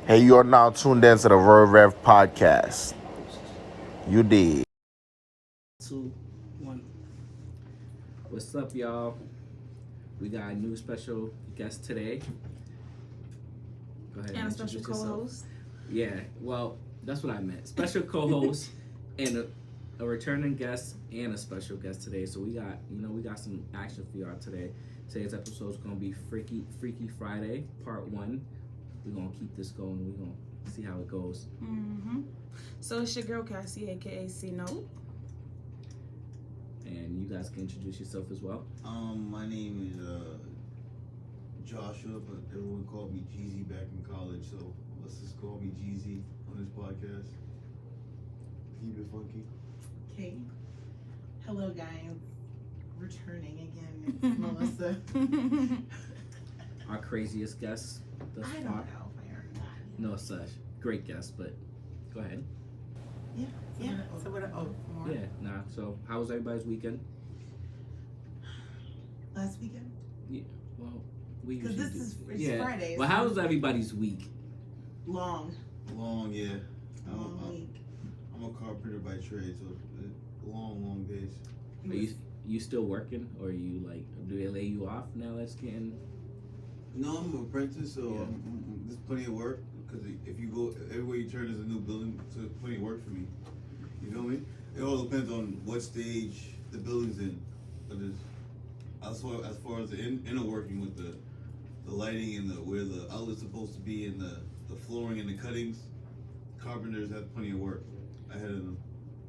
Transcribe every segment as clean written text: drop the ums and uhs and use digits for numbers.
Hey, you are now tuned in to the Verve Rev podcast. You did. 2, 1. What's up, y'all? We got a new special guest today. Go ahead And a special introduce yourself. co-host. Yeah, well, that's what I meant. Special co-host and a returning guest and a special guest today. So we got some action for y'all today. Today's episode is gonna be Freaky Friday, part 1. We're gonna keep this going. We're gonna see how it goes. Mm-hmm. So it's your girl Cassie, aka C Note. And you guys can introduce yourself as well. My name is Joshua, but everyone called me Jeezy back in college, so let's just call me Jeezy on this podcast. Keep it funky. Okay. Hello, guys. Returning again, it's Melissa. Our craziest guest thus I don't far. know if I earned that. No such. Great guest, but go ahead. Yeah. So what? Oh, more. Yeah, nah. So, how was everybody's weekend? Last weekend. Well, we Because usually this do. is Friday. Well, how was everybody's week? Long Yeah. week. I'm a carpenter by trade, so long days. Are you still working, or are you like, do they lay you off now? That's getting. No, I'm an apprentice, so Yeah. there's plenty of work. Because if you go everywhere you turn, there's a new building, so there's plenty of work for me. You feel me? It all depends on what stage the building's in. But as far as the inner working with the lighting and where the outlet's supposed to be and the flooring and the cuttings, carpenters have plenty of work ahead of them.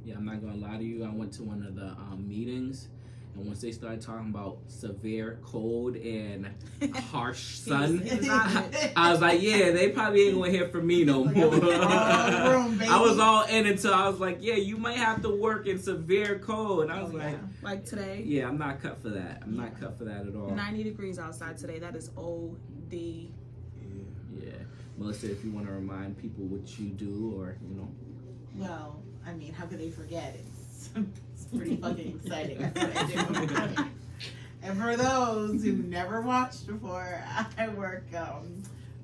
Yeah, I'm not gonna lie to you. I went to one of the meetings, and once they started talking about severe cold and harsh sun, He was on it. I was like, yeah, they probably ain't gonna hear from me no Like, more. I'm in the wrong room, baby. I was all in until I was like, yeah, you might have to work in severe cold. And I was like, Like today, yeah, I'm not cut for that. I'm not cut for that at all. 90 degrees outside today. That is OD. Yeah. Melissa, if you want to remind people what you do, or, Well, I mean, how could they forget? It's pretty fucking exciting. That's what I do. And for those who never watched before, I work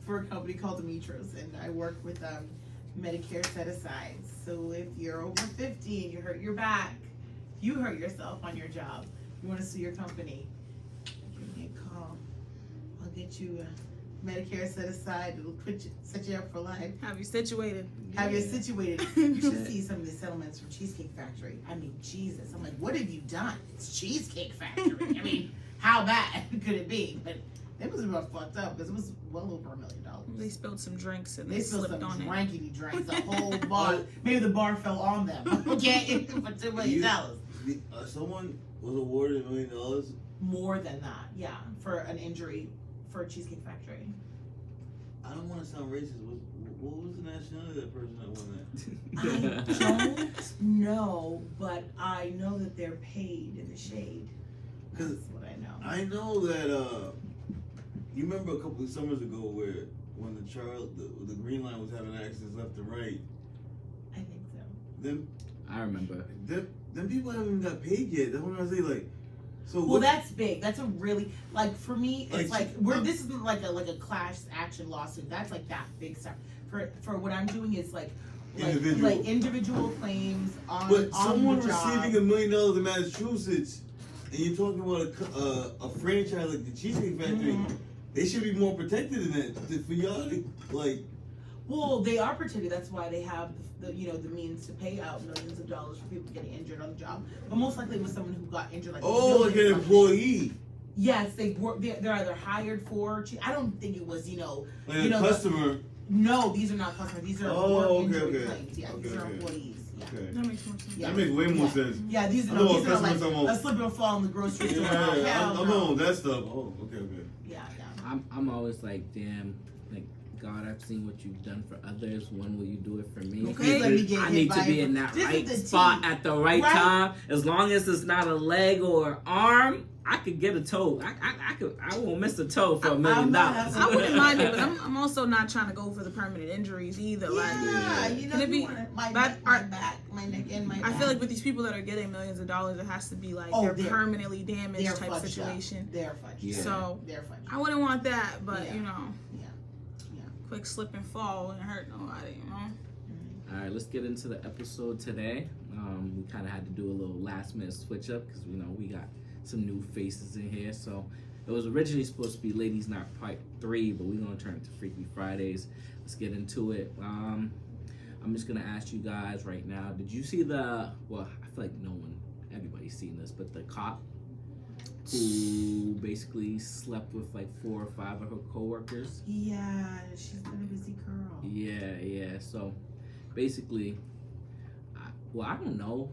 for a company called Demetros, and I work with Medicare set-asides. So if you're over 50 and you hurt your back, you hurt yourself on your job, you want to sue your company, give me a call. I'll get you a Medicare set-aside. It'll set you up for life. Have you situated? Have you situated? You should see some of the settlements from Cheesecake Factory. I mean, Jesus. I'm like, what have you done? It's Cheesecake Factory. I mean, how bad could it be? But it was about fucked up because it was well over $1 million. They spilled some drinks and They they spilled slipped some on it. drankety drinks. The whole bar. Maybe the bar fell on them. Okay, for $2 million. Someone was awarded $1 million. More than that, yeah, for an injury for Cheesecake Factory. I don't want to sound racist. What was the nationality of that person that won that? I don't know, but I know that they're paid in the shade. That's what I know. I know that you remember a couple of summers ago where when the Green Line was having accidents left and right. I think so. Them I remember. people haven't even got paid yet. That's what I say. Like, so Well, that's big. That's a really for me. It's Like, this isn't like a class action lawsuit. That's like that big stuff. For what I'm doing is like individual claims on But on someone the job. receiving $1 million in Massachusetts, and you're talking about a franchise like the Cheesecake Factory, Mhm. they should be more protected than that. For y'all, like, Well, they are protected. That's why they have the means to pay out millions of dollars for people getting injured on the job. But most likely it was someone who got injured like like building an something. employee, Yes, they work. They're either hired for. I don't think it was like a customer. No, these are not customers. These are Oh, work injury okay. claims. Yeah, these are Okay. employees. Yeah. Okay. That makes more sense. Yeah. That makes way more Yeah. sense. Yeah, these I are know these what are like customers almost- a slip and fall in the grocery store. Yeah, Hell I'm no. on that stuff. Oh, okay. Yeah. I'm always like, damn, like, God, I've seen what you've done for others. When will you do it for me? Okay, let me get I hit need by to be a- in that This is right the spot tea. at the right Right? time. As long as it's not a leg or an arm, I could get a toe. I won't miss a toe for $1 million. I wouldn't mind it, but I'm also not trying to go for the permanent injuries either. Yeah, you know, Can it be- you want my but back, my neck, and my I back. feel like with these people that are getting millions of dollars, it has to be like Oh, they're they're- permanently damaged they're type fudged situation. Up. They're fudged. Yeah. up. So They're fudged. I wouldn't want that, but Yeah. you know. quick slip and fall wouldn't hurt nobody, you know? All right, let's get into the episode today. We kind of had to do a little last minute switch up because we got some new faces in here. So it was originally supposed to be Ladies Night Part 3, but we're gonna turn it to Freaky Fridays. Let's get into it. I'm just gonna ask you guys right now. Did you see I feel like everybody's seen this, but the cop who basically slept with like 4 or 5 of her coworkers? Yeah, she's been a busy girl. Yeah. So basically, I don't know.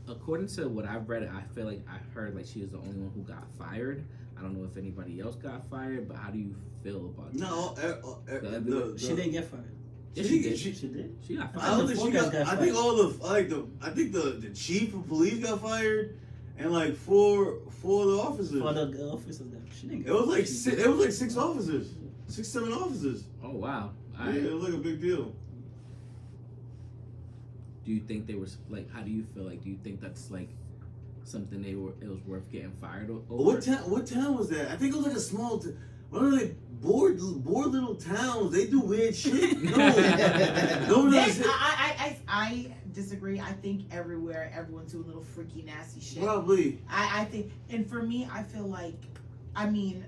According to what I've read, I feel like I heard like she was the only one who got fired. I don't know if anybody else got fired, but how do you feel about that? No, she didn't get fired. Yeah, she did. She did. She got I fired. don't think she got. I think the chief of police got fired, and like four of the officers. For the officers, she didn't get It was like fired. it was like 6 officers, 7 officers. Oh wow! Yeah, it was like a big deal. Do you think they were like? How do you feel like? Do you think that's like something it was worth getting fired over? What town was that? I think it was like a small. One of the bored little towns. They do weird shit. No, I disagree. I think everywhere, everyone's doing little freaky, nasty shit. probably. I think, and for me, I feel like, I mean,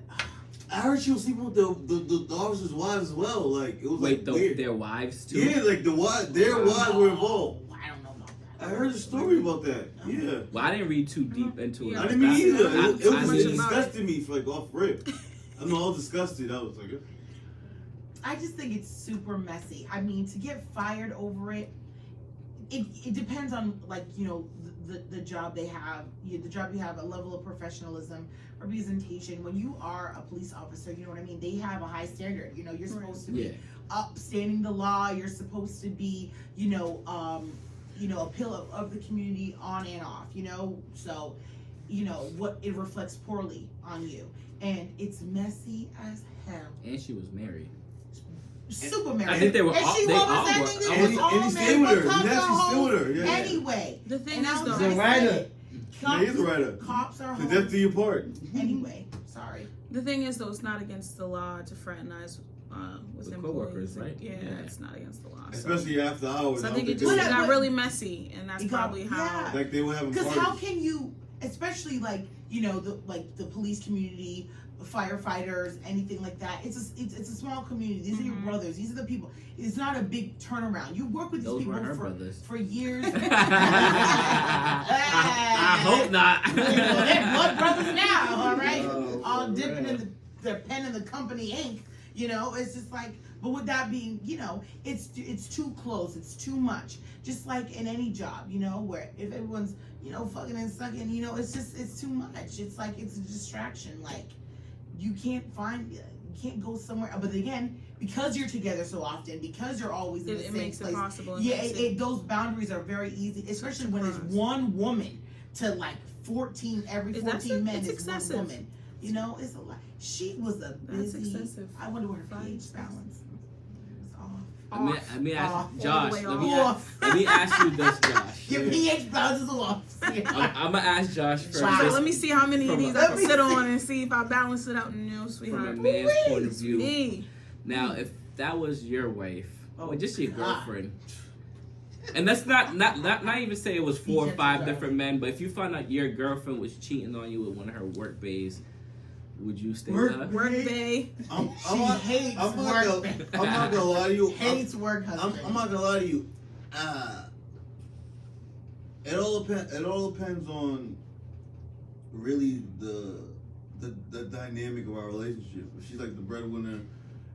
I heard she was sleeping with the officers' wives as well. Like it was Wait, like weird. their wives too? Yeah, like their wives were involved. I don't know about that. I heard a story about that. Yeah. Well, I didn't read too deep into it. Yeah. I didn't mean either. It I was mean- disgusting me for like off rip. I'm all disgusted. I was like, I just think it's super messy. I mean, to get fired over it, it depends on, like, the job they have. The job you have, a level of professionalism, representation. When you are a police officer, you know what I mean? They have a high standard. You're supposed to be upstanding the law. You're supposed to be, a pillar of the community on and off, So, what it reflects poorly on you. And it's messy as hell. And she was married. Super married. I think they were And all- she they was all that were. nigga And was he- all and he married, stayed with her. but He cops actually are stayed with her. hoes Yeah. Anyway. The thing And is, I was though, He's a gonna writer. say, yeah, he's a writer. Cops are To hoes. death do you part. Anyway, sorry. the thing is, though, it's not against the law to fraternize with With employees. coworkers, right? Yeah, Yeah. it's not against the law. So, Especially after hours. so I don't think it think just they But- got really messy, and that's It got- probably how. yeah. like they were having Because parties. how can you, especially like the police community, firefighters, anything like that? It's a small community. These are your brothers. These are the people. It's not a big turnaround. You work with these Those people weren't her brothers. for years. I hope not. Well, they're blood brothers now, all right? Oh, All for dipping real. in their pen in the company ink. It's just like, but with that being, it's too close, it's too much. Just like in any job, where if everyone's, fucking and sucking, it's too much. It's like, it's a distraction. Like, you can't go somewhere. But again, because you're together so often, because you're always in the It same makes place. it possible. It Yeah, makes those boundaries are very easy, especially when it's Surprise. one woman to like 14, every That's 14 men it's is excessive. one woman. It's a lot. She was a That's busy. excessive. I wonder what her Five, pH six. balance was off. Let me ask Off. Josh. All the Let way me off. let me ask you this, Josh. Your pH balance is off. I'm gonna ask Josh first. She's like, let me see how many of From these a- I can Let me sit see. on and see if I balance it out. No, From a sweetheart. man's point of view. Hey, Now, if that was your wife, or just your God. girlfriend, and that's not even say it was 4 or Be 5 gentle, different men, but if you found out your girlfriend was cheating on you with one of her work bays, would you stay with her? work day. She hates I'm work. not gonna lie to you. Hates work husband. I'm not gonna lie to you. It all depends on really the dynamic of our relationship. If she's like the breadwinner,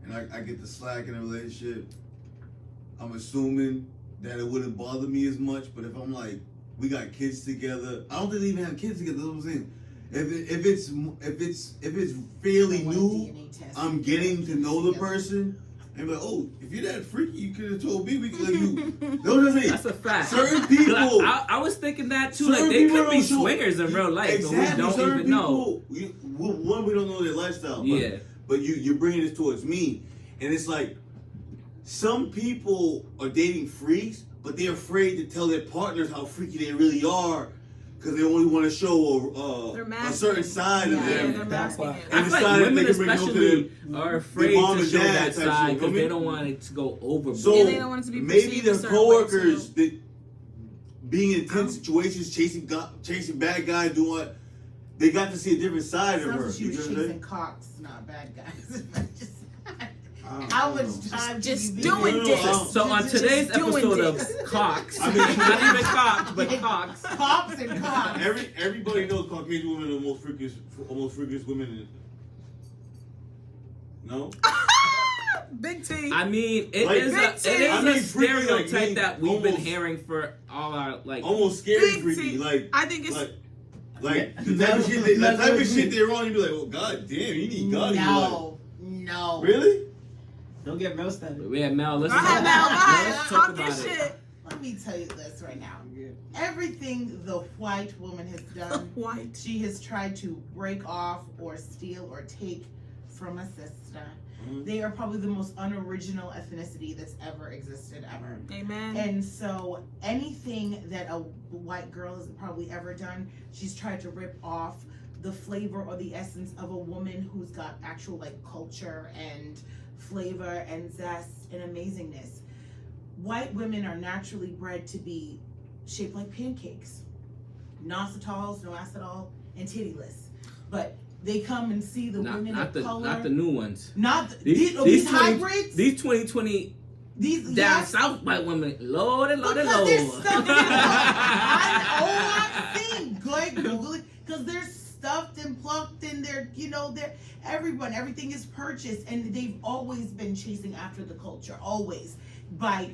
and I get the slack in a relationship, I'm assuming that it wouldn't bother me as much. But if I'm like, we got kids together, I don't think they even have kids together. That's what I'm saying. If it's fairly I want a new, DNA test. I'm getting to know the Together. person. And be like, oh, if you're that freaky, you could have told me we could let you. No, what I'm saying. That's a fact. Certain people. I was thinking that too. Like Certain they people could be don't show- swingers in real life, but we don't certain even know. One, we don't know their lifestyle. But, Yeah. But you're bringing this towards me, and it's like some people are dating freaks, but they're afraid to tell their partners how freaky they really are, because they only want to show They're a masking. certain side of Yeah, Yeah, them. they're masking it. I And feel like decided women they can bring it home to especially them, are afraid mom to and show dad that type shit, side you because feel they me? don't want it to go overboard. So Yeah, they don't want it to be maybe perceived a their certain way, coworkers too. that being in intense situations, chasing bad guys, doing what they got to see a different side of Sounds her. like she You was know what I'm saying? chasing cocks, not bad guys. Just- I How don't much know. time Just did you doing be- dicks. So on Just today's doing episode of dicks. Cox, I mean- not even Cox, but Cox. Cops and cocks. Everybody knows Caucasian women are the most freakiest women. No, Big T. I mean, it Like, is Big a, T. it is I a mean, freaky, like, stereotype mean, that we've been almost- hearing for all our like. almost scary Big freaky. T. Like I think it's like the type of shit they're on. You be like, oh god damn, you need God. in your life. No. Really? Don't get Mel started. Yeah, Mel, let's Go ahead, talk, Mel. Go ahead. let's Talk talk your about it. shit. Let me tell you this right now. Everything the white woman has done, White. she has tried to break off or steal or take from a sister. Mhm. They are probably the most unoriginal ethnicity that's ever existed ever. Amen. And so anything that a white girl has probably ever done, she's tried to rip off the flavor or the essence of a woman who's got actual like culture and flavor and zest and amazingness. White women are naturally bred to be shaped like pancakes. Nositals, no acetal, and tittyless. But they come and see the women Not of color. the new ones. Not These these 20 hybrids. These 2020 These down yes, south white women, Lord and Lord and because Lord. they're stuffed in I've seen. Go ahead, Google it. Because they're stuffed and plucked and they're everything is purchased and they've always been chasing after the culture, always. By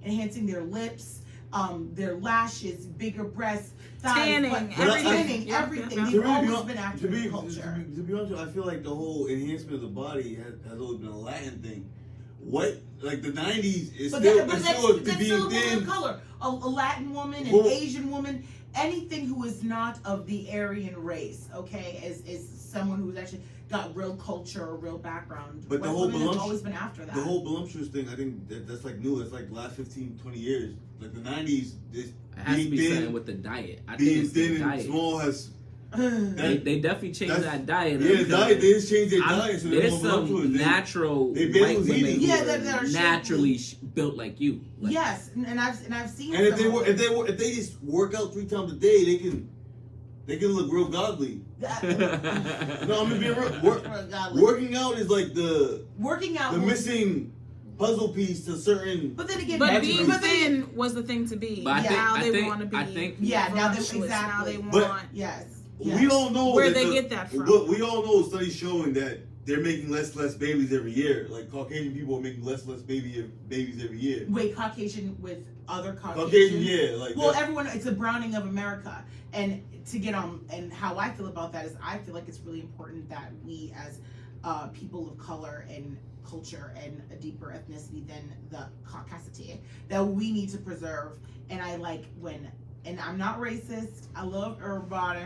enhancing their lips, their lashes, bigger breasts, thighs, Tanning, everything, Yep, everything. yep, They've yep. always been after the culture. To be honest, with you, I feel like the whole enhancement of the body has always been a Latin thing. What, like the 90s is But still, that's it's still still a being woman thin. of color. A Latin woman, an Well- Asian woman, anything who is not of the Aryan race, okay, is someone who's actually got real culture or real background. But the White whole women have voluptuous- always been after that. The whole voluptuous thing, I think that's like new. It's like the last 15, 20 years. Like the 90s, this It has to being be thin, something with the diet. I think being it's the thin and diet. small has. They definitely changed That's- that diet. Yeah, the diet, they just changed their I'm- diet. So they're there's more some voluptuous. natural they white barely women eating. who Yeah, are that are naturally built like you. Like, yes, and I've seen. And if some of if they just work out 3 times a day, they can look real godly. that. No, I'm gonna be real. Godly. Working out is like the Working out. missing puzzle piece to certain. But then again, But That's being what- thin was the thing to be. But I Yeah. think, Now I they think, want to be. I think Yeah, now they- voluptuous. Now they exactly. want. yes. We all know Where that they get that from. But we all know studies showing that they're making less babies every year. Like Caucasian people are making less babies every year. Wait, Caucasian with other Caucasians. Caucasian, yeah, like Well, that- everyone, it's a browning of America. And to get on, and how I feel about that is I feel like it's really important that we as people of color and culture and a deeper ethnicity than the caucasity, that we need to preserve. And I like when, and I'm not racist, I love everybody.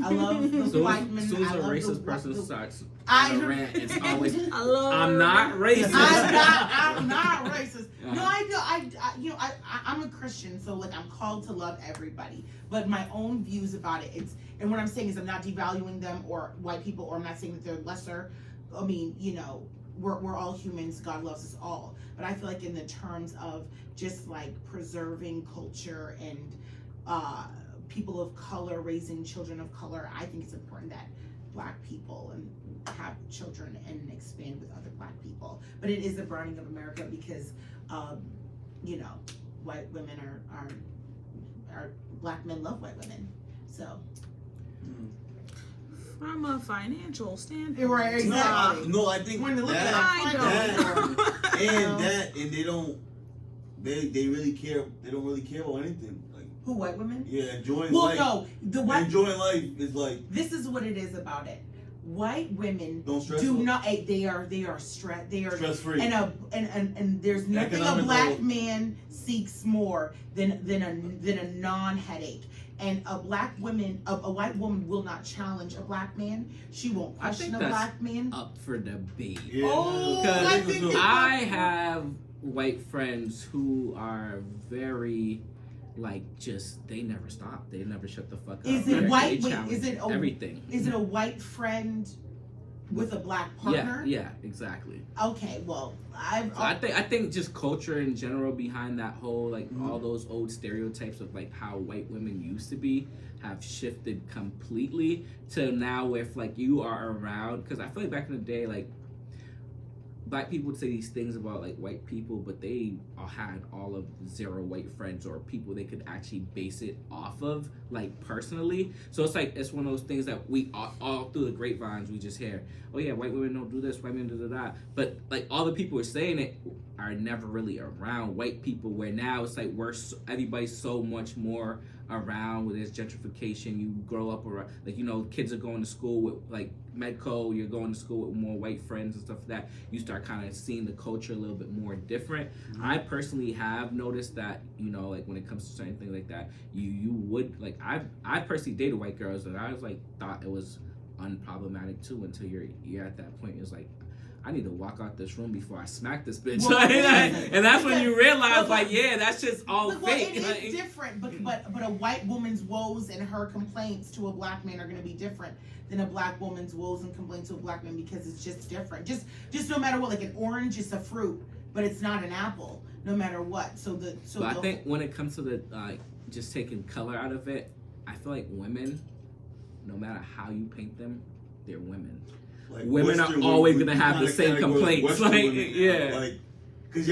I love the soon white men. as soon as I a love racist person the, starts I- on a rant, it's always, I love. I'm not racist. I'm not racist. No, Uh-huh. I'm a Christian, so like I'm called to love everybody. But my own views about it, and what I'm saying is I'm not devaluing them or white people, or I'm not saying that they're lesser. I mean, we're all humans. God loves us all. But I feel like in the terms of just like preserving culture and people of color, raising children of color, I think it's important that Black people and have children and expand with other Black people. But it is the browning of America because, white women are Black men love white women. So From a financial standpoint. right, exactly. No, I think When they look that, at I don't. and they really care. They don't really care about anything. Like, Who, white women? yeah, enjoying Well, life. no, the white. Enjoying life is like This is what it is about it. White women don't stress. do not. They are stressed. They are. stress free. And there's nothing a Economical- Black man seeks more than a non-headache. And a Black woman, a white woman will not challenge a Black man. She won't I question think a that's Black man. up for debate. Yeah. Oh, Because I think I have white friends who are very like just they never stop. They never shut the fuck up. Is it They white? Wait, challenge is it everything? Is it a white friend with a black partner? Yeah, exactly. Okay, well, So I think just culture in general behind that whole like all those old stereotypes of like how white women used to be have shifted completely to now if like you are around, because I feel like back in the day like black people would say these things about like white people, but they all had all of zero white friends or people they could actually base it off of, like personally. So it's like it's one of those things that we all through the grapevines we just hear, oh yeah, white women don't do this, white men do that. But like all the people who are saying it are never really around white people. Where now it's like everybody's so much more around with this gentrification. You grow up around like kids are going to school with like Medco, you're going to school with more white friends and stuff like that. You start kind of seeing the culture a little bit more different. I personally have noticed that like when it comes to certain things like that, you would like I personally dated white girls and I was like thought it was unproblematic too until you're at that point. It's like I need to walk out this room before I smack this bitch. Well, and that's when you realize, like, yeah, that's just all well, fake. it is different, but a white woman's woes and her complaints to a black man are going to be different than a black woman's woes and complaints to a black man because it's just different. Just no matter what, like an orange is a fruit, but it's not an apple, no matter what. But I think when it comes to the just taking color out of it, I feel like women, no matter how you paint them, they're women. Like women are always gonna have the same complaints. Like, yeah, like, cause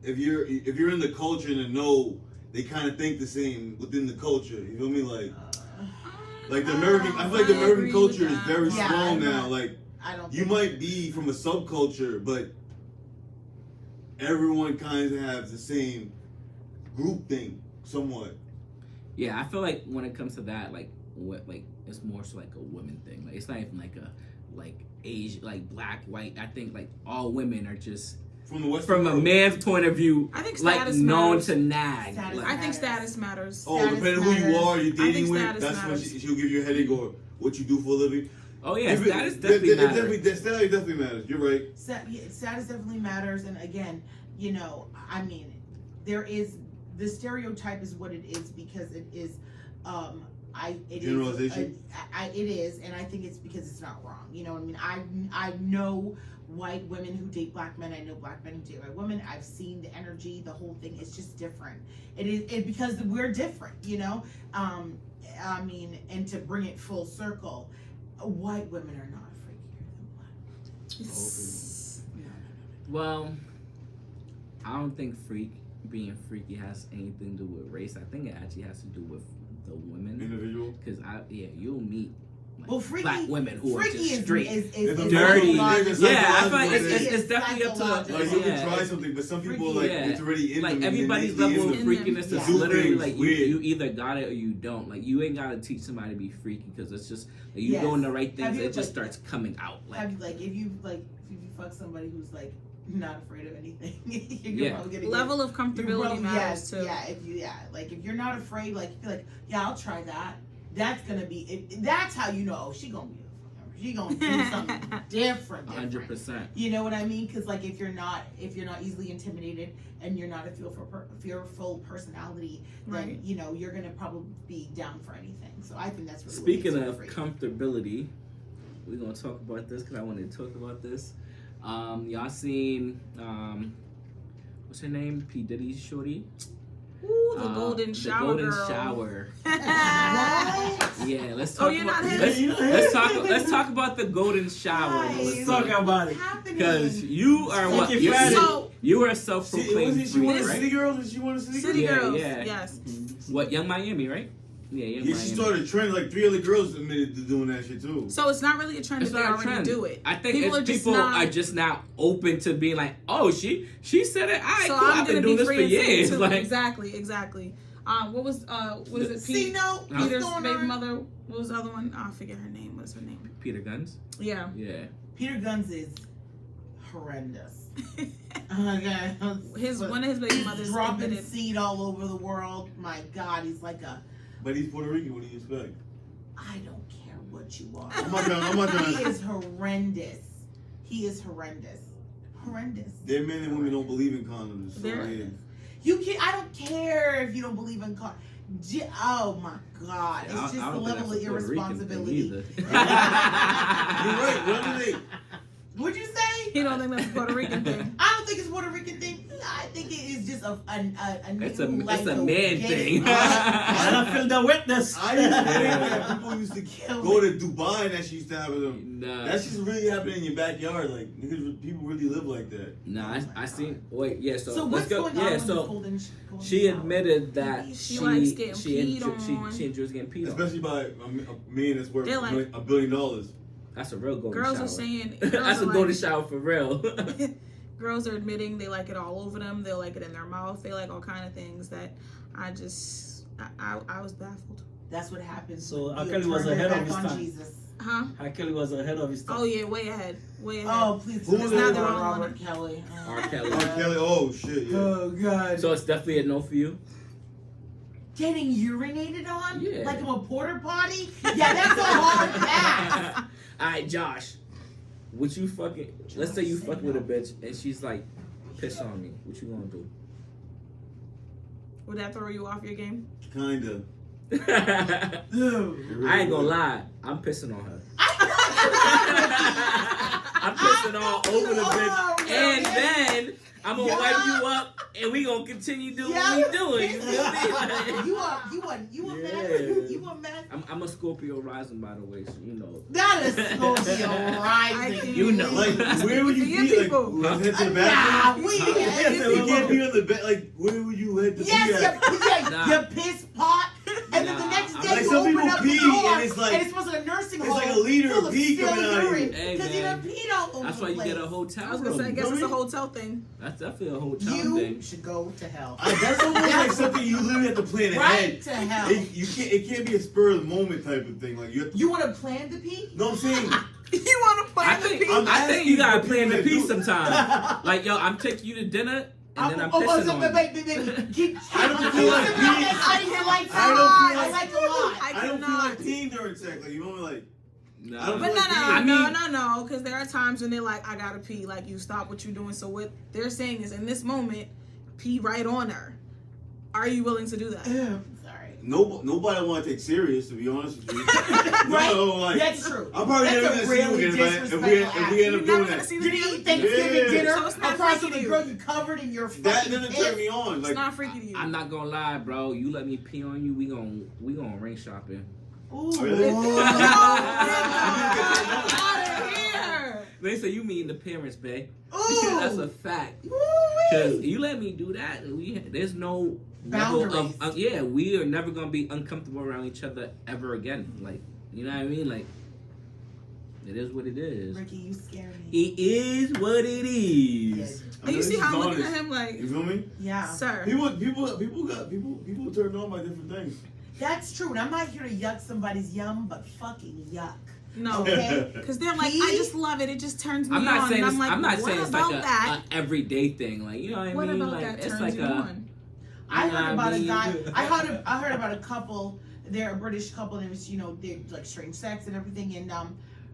if you're in the culture and know, they kind of think the same within the culture. You feel me? Like the American, I feel like the American culture is very strong now. Like, you might be from a subculture, but everyone kind of has the same group thing, somewhat. Yeah, I feel like when it comes to that, like it's more so like a women thing. Like it's not even like a Asian, like black, white. I think like all women are just from a man's point of view. I think like status known matters. to nag. I think status matters. Oh, depending who you are, you're dating with. Status That's matters. when she'll give you a headache or what you do for a living. Oh yeah, status definitely matters. Status definitely matters. You're right. Status definitely matters, and again, I mean, there is the stereotype is what it is because it is. Generalization? It is, and I think it's because it's not wrong. You know what I mean? I know white women who date black men. I know black men who date white women. I've seen the energy, the whole thing. It's just different. It because we're different. I mean, and to bring it full circle, white women are not freakier than black. Well, I don't think being freaky has anything to do with race. I think it actually has to do with the women. Individual? Because you'll meet freaky, black women who are just straight, is dirty. Yeah, I find it's definitely up to like you can try something, but some people it's already in like them. everybody's level of freakiness is Yeah. literally like Weird. you either got it or you don't. Like you ain't gotta teach somebody to be freaky because it's just like, you doing the right things. It just starts coming out. If you fuck somebody who's like not afraid of anything, you're probably gonna level of comfortability matters too. If you're not afraid, like you feel like I'll try that. That's gonna be that's how you know she gonna do something different. 100%. You know what I mean? Because like if you're not easily intimidated and you're not a fearful personality, then you're gonna probably be down for anything. So I think that's really Speaking of comfortability, we're gonna talk about this because I wanted to talk about this. Y'all seen what's her name? P. Diddy's shorty. Ooh, the golden shower. The golden girl. shower. What? Yeah, let's talk. you're not Let's talk about the golden shower. Let's talk about it. Because you are what So- you are a self-proclaimed She won a freak, City right? Girls? Did she won a City Girls? City Girls. Yeah. Yes. What, Young Miami, right? Yeah, Young Yeah, Miami. she started trending. Like 3 other girls admitted to doing that shit too. So it's not really a trend It's if they not a already trend. do it. I think people are just now open to being like, oh, she said it. All right, So cool. I'm I've been gonna doing be this for free and say years. too. Like, Exactly. What is it? See, no, what's Peter's going baby on? mother. What was the other one? I forget her name. What's her name? Peter Guns. Yeah. Yeah. Peter Guns is horrendous. One of his baby mothers dropping admitted. seed all over the world. My God, he's like But he's Puerto Rican. What do you expect? I don't care what you are. I'm not trying He to. is horrendous. He is horrendous. Horrendous. Their men and women don't believe in condoms. So They're- yeah. You can. I don't care if you don't believe in God. Oh my God! Yeah, It's just I the don't think level that's of a Puerto Rican thing irresponsibility. either. You're right. What do they? What'd you say? You don't think that's a Puerto Rican thing? I don't think it's a Puerto Rican thing. I think it is just a new, It's a like, man gay- thing. And I feel the witness. I used to think that people used to go to Dubai and that shit used to happen to them. Nah, That's just really happening in your backyard. Like, niggas, people really live like that. nah. I seen. Wait, yeah. So, So let's what's go. going on Yeah, with so this golden she shower? admitted that She likes getting she peed on. she enjoys getting peed on. Especially by a man that's worth They're like- $1 billion. That's a real golden Girls shower. are saying That's girls a are golden like- shower for real. Girls are admitting they like it all over them. They like it in their mouth. They like all kind of things that I was baffled. That's what happens. So when R. you Kelly was turn ahead your of back his on time. Jesus. Huh? R. Kelly was ahead of his time. Oh yeah, way ahead. Way ahead. Oh, please. Who was not that the one? Robert Kelly. R. Kelly. R. Kelly, oh shit, yeah. Oh God. So it's definitely a no for you. Getting urinated on? Yeah. Like I'm a porter potty? Yeah, that's a hard pass. All right, Josh. Would you fucking? Let's say you fuck with a bitch and she's like, piss on me. What you gonna do? Would that throw you off your game? Kinda. I ain't gonna lie. I'm pissing on her. I'm pissing all over the bitch, and then I'm gonna wipe you up, and we gonna continue doing what we doing. You feel me? You a Yeah. mess. I'm a Scorpio rising, by the way, so you know. That is Scorpio I rising. can- You know. Like, where would you For your be? Like, people. would you head to the Nah, bathroom? we You can't be on the bed. Like, where would you head to be Yes, at? Nah. your piss pot, and then the Nah, next I'm day like, you some open people up pee, the door, and it's like- and it's supposed to be a nursing it's home. like a liter of full pee spilled coming out of you. urine, Hey, because you man. done peed all over That's why the you get a place. hotel I was gonna say, I room. guess it's a Really? hotel thing. That's definitely a hotel You thing. should go to hell. That's almost like something you literally have to plan ahead. Right to hell. It can't be a spur of the moment type of thing. Like you have to, You want to plan to pee? know what I'm saying? You want to play I the think pee? I think you gotta plan the people piece that do it. sometime. Like, yo, I'm taking you to dinner, and then I'm so pissing on you. baby, keep. I don't feel like peeing. I like a lot. I I don't feel cannot. like peeing during sex. Like you know, like I Nah. don't But feel like I peeing. no, because there are times when they're like, I gotta pee. Like, you stop what you're doing. So what they're saying is, in this moment, pee right on her. Are you willing to do that? Sorry. Nobody want to take serious, to be honest with you. Right. No, like That's true. I'm probably That's never a gonna see really you again if we end up You're doing never gonna that. see You the didn't eat pee. Thanksgiving Yeah. dinner So it's not across freaky from to the you. girl you covered in your That fucking doesn't piss. turn me on. It's Like not freaky to you. I'm not gonna lie, bro. You let me pee on you, we gon' ring shopping. Ooh. Really? Out of here. They say you mean the parents, babe. Ooh. That's a fact. Woo-wee. Because you let me do that, there's no level Boundaries. of yeah. We are never gonna be uncomfortable around each other ever again. Like, you know what I mean? Like, it is what it is. Ricky, you scare me. It is what it is. And you see how I'm looking at him like, You feel me? Yeah. sir. People turned on by different things. That's true. And I'm not here to yuck somebody's yum, but fucking yuck. No. Okay? Because they're like, Pee? I just love it. It just turns me I'm not on. saying And it's, I'm like, I'm not what saying it's about like that? a everyday thing. Like, you know what I What mean? about Like, that it's turns like you a on? I You know heard what about I a mean? guy. I heard about a couple. They're a British couple. And it was, they're like strange sex and everything. And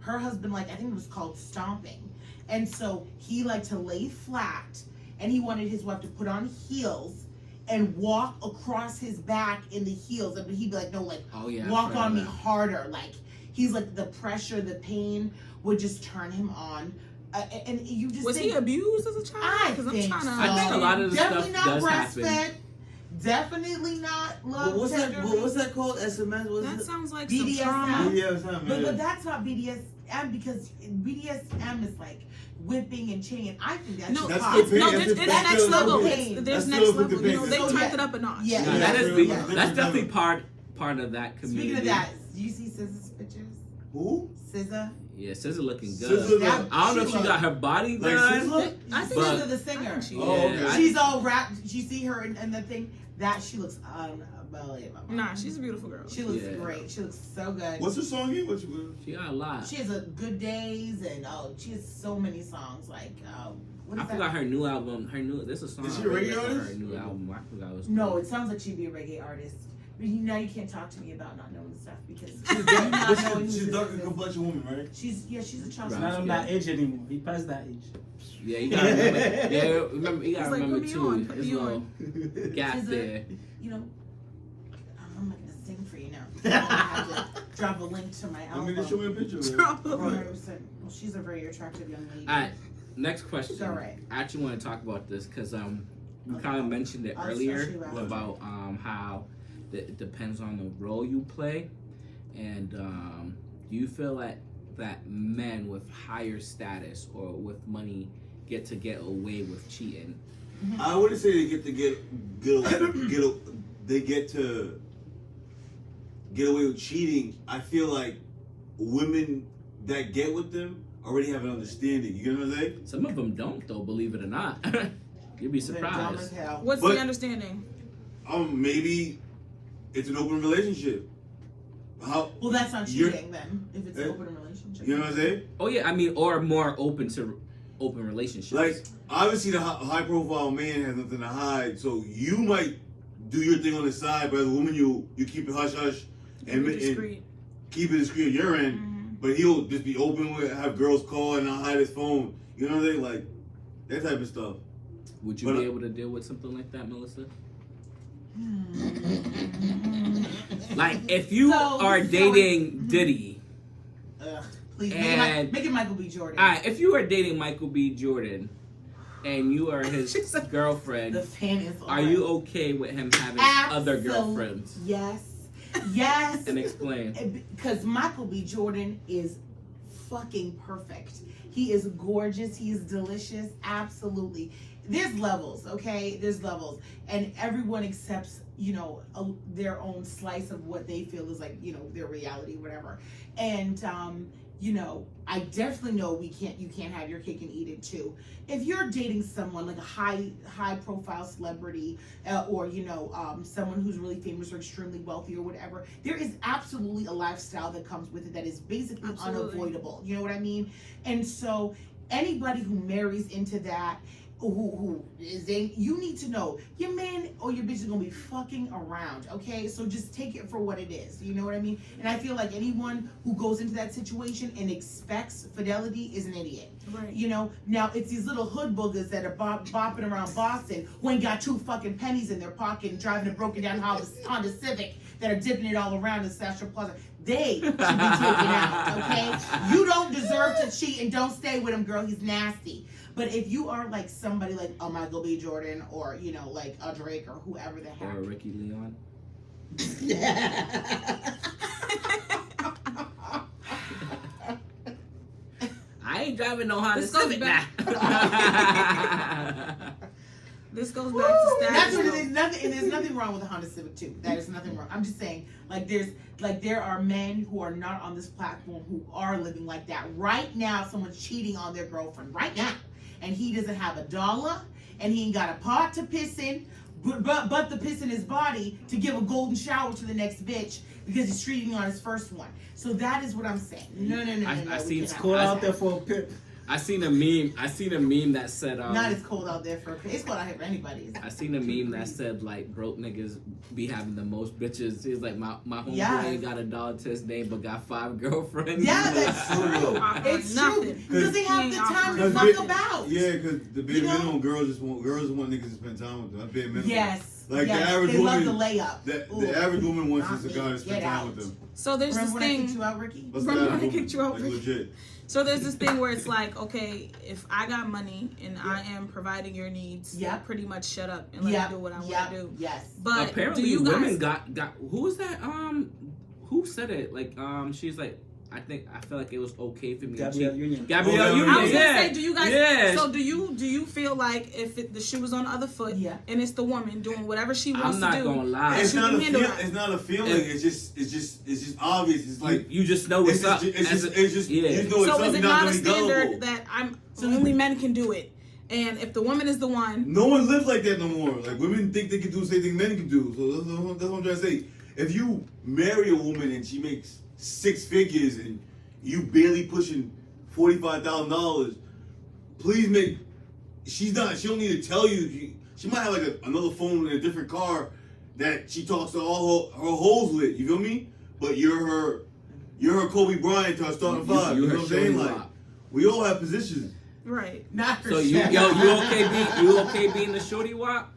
her husband, like, I think it was called stomping. And so he liked to lay flat, and he wanted his wife to put on heels and walk across his back in the heels. And he'd be like, no, like, oh yeah. walk on me that. harder. Like, he's like, the pressure, the pain would just turn him on. And you just Was think, he abused as a child? I Because I'm think trying to. so. I think a lot of the Definitely stuff not does breastfed. happen. Definitely not love. What's that? tenderly. What's that called? SMS? What's That it? sounds like BDSM. some trauma. BDSM. But that's not BDSM, because BDSM is like whipping and chain. I think that's No, That's hot. the pain. no, That's it's the next still level. the pain. There's That's next still the level. You know, pain. they So, turned yeah. it up a notch. Yeah. No, that is Yeah. big. Yeah. That's definitely part of that community. Speaking of that, do you see SZA's pictures? Who? SZA? Yeah, SZA looking good. SZA That- I don't know if she she got her body Like done. SZA? I think But- SZA the singer. She- Oh, okay. I- She's all wrapped. You see her in the thing? That she looks unbelievable. Nah, she's a beautiful girl. She looks Yeah. great. She looks so good. What's her song again? She got a lot. She has a Good Days, and she has so many songs. Like, what is I that? forgot her new album. There's a song. Is she I a really reggae like for artist? Her new album. I forgot what it's No, called. it sounds like she'd be a reggae artist, Now you can't talk to me about not knowing stuff because She's you're not dark, knowing who she's this darker is. complexion woman, right? She's a child. He's not on that age anymore. He passed that age. Yeah, you gotta remember. Yeah, remember. You gotta It's like, remember put me too. on, put There's me a little on. gap She's a- there. You know, I'm not gonna sing for you now. I'm gonna have to drop a link to my I mean, just show album. me a picture. Man. Drop a Well, link. she's a very attractive young lady. All right, next question. It's all right. I actually want to talk about this because we kind of mentioned it I'll earlier show you after. about how it depends on the role you play, and do you feel like that men with higher status or with money get away with cheating? I wouldn't say they get to they get to get away with cheating. I feel like women that get with them already have an understanding. You get what I'm saying? Some of them don't, though. Believe it or not, you'd be They're dumb as surprised. hell. What's But- the understanding? Maybe it's an open relationship. How? Well, that's not You're- cheating then. If it's an Eh? open relationship. You know what I'm saying? Oh yeah, I mean, or more open to open relationships. Like, obviously, the high profile man has nothing to hide, so you might do your thing on the side, but as a woman, you keep it hush hush and Discreet. keep it discreet on your end. Mhm. But he'll just be open with have girls call and not hide his phone. You know what I'm saying? Like that type of stuff. Would you but- be able to deal with something like that, Melissa? Like, if you are dating Diddy, Ugh, please And- make it Michael B. Jordan. alright, if you are dating Michael B. Jordan and you are his She's like- The girlfriend, fan is on. are you okay with him having other girlfriends? Yes. Yes. And explain. Because Michael B. Jordan is fucking perfect. He is gorgeous. He is delicious. Absolutely. There's levels, okay? There's levels. And everyone accepts, their own slice of what they feel is like, their reality, whatever. And, I definitely know you can't have your cake and eat it too. If you're dating someone like a high profile celebrity, or someone who's really famous or extremely wealthy or whatever, there is absolutely a lifestyle that comes with it that is basically Absolutely. unavoidable. You know what I mean? And so anybody who marries into that, who is you need to know your man or your bitch is gonna be fucking around, okay? So just take it for what it is. You know what I mean? And I feel like anyone who goes into that situation and expects fidelity is an idiot. Right. Now it's these little hood boogers that are bopping around Boston who ain't got 2 fucking pennies in their pocket and driving a broken down Honda Civic that are dipping it all around in Central Plaza. They should be taken out, okay? You don't deserve to cheat and don't stay with him, girl. He's nasty. But if you are like somebody like a Michael B. Jordan or, like a Drake or whoever the heck. Or Ricky Leon? I ain't driving no Honda This goes Civic back- now. This goes back to That's status. what it though. is. There's nothing wrong with a Honda Civic too. That is nothing wrong. I'm just saying, there are men who are not on this platform who are living like that. Right now, someone's cheating on their girlfriend. Right now. And he doesn't have a dollar, and he ain't got a pot to piss in, but to piss in his body to give a golden shower to the next bitch because he's cheating on his first one. So that is what I'm saying. No. I see we it's cannot Call have out that. there for a pimp. I seen a meme that said Not as cold out there for it's cold out here for anybody. I seen a meme that said like broke niggas be having the most bitches. He's like my homeboy Yes. ain't got a dollar to his name but got 5 girlfriends. Yeah, that's true. Offering It's nothing. true because they have He the ain't time to offering fuck nothing. about. Yeah, because the bare You know? minimum girls just want niggas to spend time with them. Bare minimum. Yes. Like yes. the average they woman. love the layup. The Ooh. average woman wants Not just a guy me. to spend Get time out. with them. So there's Remember this when I kicked thing. you out, Ricky? That's Remember the when I average kicked you out, woman. Like, Ricky? legit. So there's this thing where it's like, okay, if I got money and I am providing your needs, then Yep. pretty much shut up and let Yep. me do what I want Yep. to do. Yes. But apparently do you women guys? got who was that? Who said it? Like she's like I feel like it was okay for me to Gabrielle cheat. Union. Gabrielle Oh, Union. I was gonna yeah. say, do you guys? Yes. So do you feel like if the shoe was on the other foot, Yeah. and it's the woman doing whatever she wants I'm not to do? gonna lie. and It's she not, can handle that. it's not a feeling. If- It's just obvious. It's like you just know what's it's up. just, As a- it's just yeah. you know it's So up. is You're it not not a gonna be standard gullible. that only men can do it, and if the woman is the one, No one lives like that no more. Like women think they can do the same thing men can do. So that's what I'm trying to say. If you marry a woman and she makes 6 figures and you barely pushing $45,000, please she don't need to tell you. She might have like another phone in a different car that she talks to all her hoes with. You feel me? But you're her Kobe Bryant to her starting five. You know what I'm saying? Like, we all have positions. Right. Not her So you okay being the shorty wop?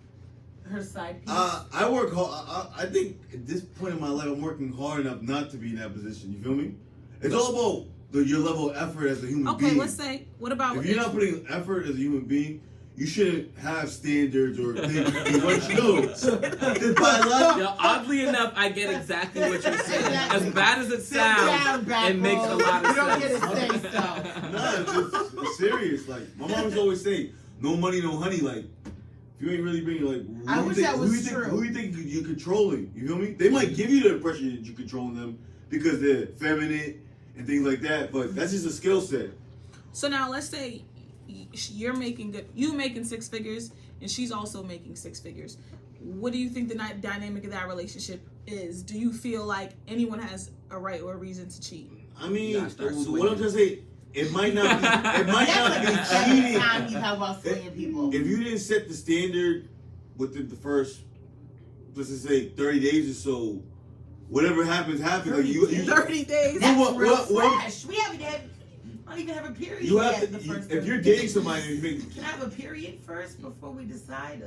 her side piece. I work hard. I think at this point in my life, I'm working hard enough not to be in that position. You feel me? It's all about your level of effort as a human being. Okay, let's say, what about If you're not putting effort as a human being, you shouldn't have standards or things. What you do? Just by luck. Yo, oddly enough, I get exactly what you're saying. As bad as it Sit down, sounds, it makes a lot of You don't sense. get to say so. Nah, it's serious. Like my mom's always say, "No money, no honey." Like if you ain't really bringing like, I wish that was true. Who you think you're controlling? You feel me? They might give you the impression that you're controlling them because they're feminine and things like that, but that's just a skill set. So now let's say you're making good, you making six figures, and she's also making six figures. What do you think the dynamic of that relationship is? Do you feel like anyone has a right or a reason to cheat? I mean, You gotta start what I'm swinging. trying to say, it might not be, That's like cheating. every time you talk about swinging people. If you didn't set the standard within the first, let's just say 30 days or so, whatever happens. Like you 30 days. That's what- real what- fresh. We haven't had, not even have a period you yet have in the to. first If 30 you're days. dating somebody, you make. Can I have a period first before we decide?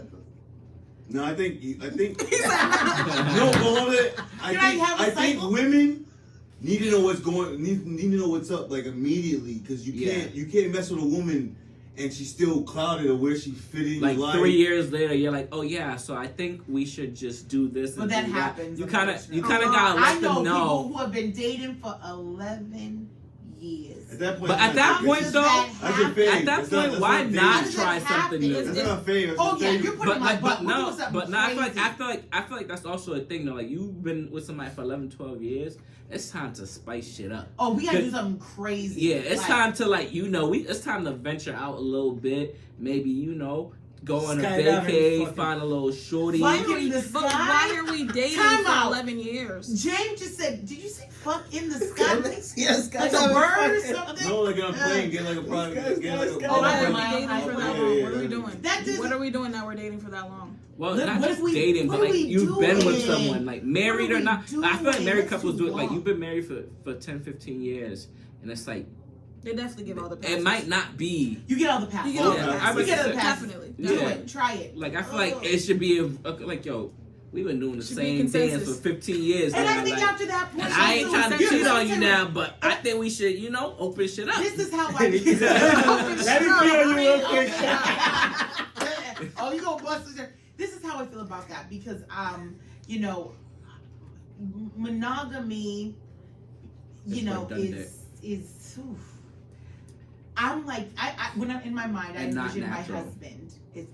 No, I think. He's like, No, but hold it. I Can I think. have a I think cycle? women need to know what's going. Need to know what's up like immediately because Yeah. you can't mess with a woman and she's still clouded of where she fit in Like your life. 3 years later, you're like, oh yeah, so I think we should just do this. But and that do happens, You kind of unfortunately. gotta I let know them know. people who have been dating for 11 years. At that point, But at that it's point, just- though, that's your phase. at that That's not- point, that's why dating. not How does try that something happen? new? That's not phase. That's Oh just yeah, dating. you're putting But my like, butt. but We're no, doing something but no. I crazy. feel like that's also a thing though. Like you've been with somebody for 11, 12 years. It's time to spice shit up. Oh, we gotta do something crazy. Yeah, it's Like, time to like it's time to venture out a little bit. Maybe go on a Skydiving, vacay, fucking- find a little shorty. Why But in the why sky? are we dating Time for out. 11 years? James just said, did you say fuck in the sky? Yes, Like a bird or something? No, like on a plane, get like a private. Guys, Get like a. guys, Oh, why guys. are we my- dating my- for that yeah, long? yeah, What are we yeah. doing? That doesn't- What are we doing that we're dating for that long? Well, What- not what just if we- dating, but what are like we you've been with doing? someone, like married What are or we not. I feel like doing? married That's couples too do it. Like long. you've been married for 10, 15 years, and it's like They definitely give all the passes. it might not be. You get all the passes. You get all Yeah, the I passes. would You get all the say- passes. Definitely. Do Yeah. it. Try it. Like I feel like Oh. it should be like yo, we've been doing the Should be same consensus. dance for 15 years And now. I think like, after that point, and I ain't trying to cheat on you listen, now, but I think we should, open shit up. This is how I Let me feel you real quick. Oh, you gonna bust this? This is how I feel about that because monogamy, It's redundant. is. Oof. I'm like I when I'm in my mind, I And not envision my natural. husband is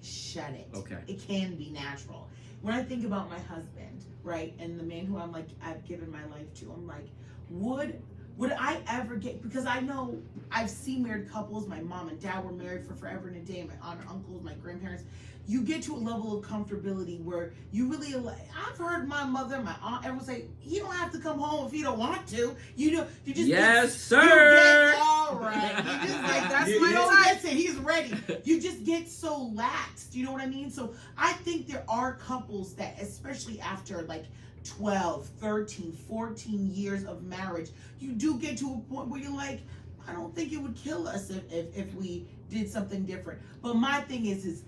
shut it. Okay. It can be natural. When I think about my husband, right, and the man who I've given my life to, I'm like, would I ever get, because I know I've seen married couples, my mom and dad were married for forever and a day, my aunt and uncles, my grandparents, you get to a level of comfortability where you really, I've heard my mother, my aunt, everyone say, you don't have to come home if you don't want to. You just Yes, you sir. get, all right. You just like, that's You- my you- don't get it. He's ready. You just get so laxed. You know what I mean? So I think there are couples that, especially after like 12, 13, 14 years of marriage, you do get to a point where you're like, I don't think it would kill us if we did something different. But my thing is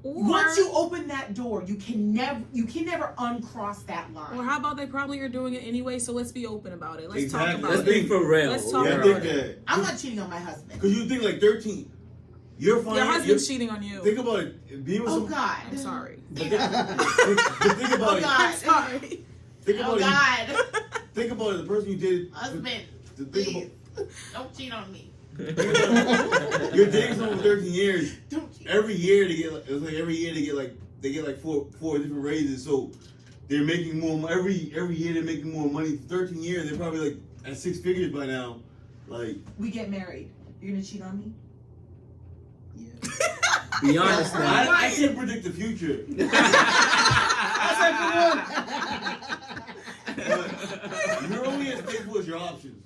Or, once you open that door, you can never uncross that line. or how about they probably are doing it anyway, so let's be open about it. Let's talk Exactly. about Let's it. be for real. Let's talk Yeah, I about think it. that I'm not cheating on my husband. because you think like 13, you're fine. Your husband's cheating on you. Think about it. Being with Oh some. God. I'm sorry. But think about Oh it. God. I'm sorry. Think Oh about it. God. Think about it. The person you dated. Husband, Think please. Don't cheat on me. about, you're dating someone for 13 years. Don't cheat. Every year they get like four different raises. So they're making more. Every year they're making more money. 13 years, they're probably like at 6 figures by now. Like We get married. You're gonna cheat on me? Be honest now. I can't predict the future. But you're only as faithful as your options.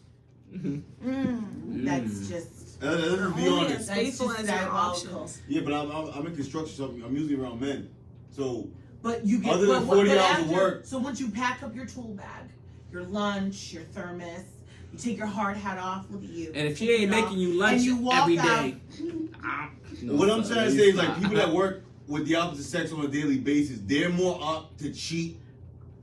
That's just. Let's be Only honest. as faithful just as your diabolical. options. Yeah, but I'm in construction, so I'm usually around men. So But you get Other than 40 hours of work. So once you pack up your tool bag, your lunch, your thermos, you take your hard hat off. Look at you. And if she Take ain't it off, making you lunch and you walk every out, day, What I'm trying to say is like people that work with the opposite sex on a daily basis, they're more up to cheat.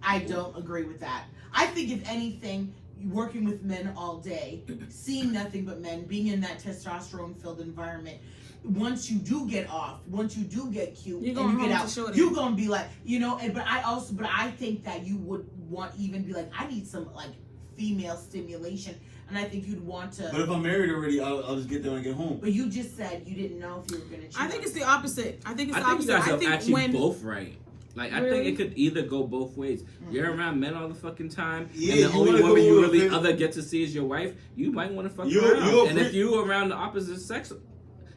I don't agree with that. I think if anything, working with men all day, seeing nothing but men, being in that testosterone-filled environment, once you do get off, once you do get cute, You're and going you get home out, to shorty. you're gonna be like, you know. And but I think that you would want even be like, I need some like female stimulation, and I think you'd want to. But if I'm married already, I'll just get there when I get home. But you just said you didn't know if you were gonna cheat. I think it's the opposite. I think it's the I think you opposite. guys I are think actually when both right. Like, I Really? think it could either go both ways. You're around men all the fucking time, Yeah, and the you only wanna woman go you with really a- other get to see is your wife, you might want to fuck You- around. you And if agree- you around the opposite sex,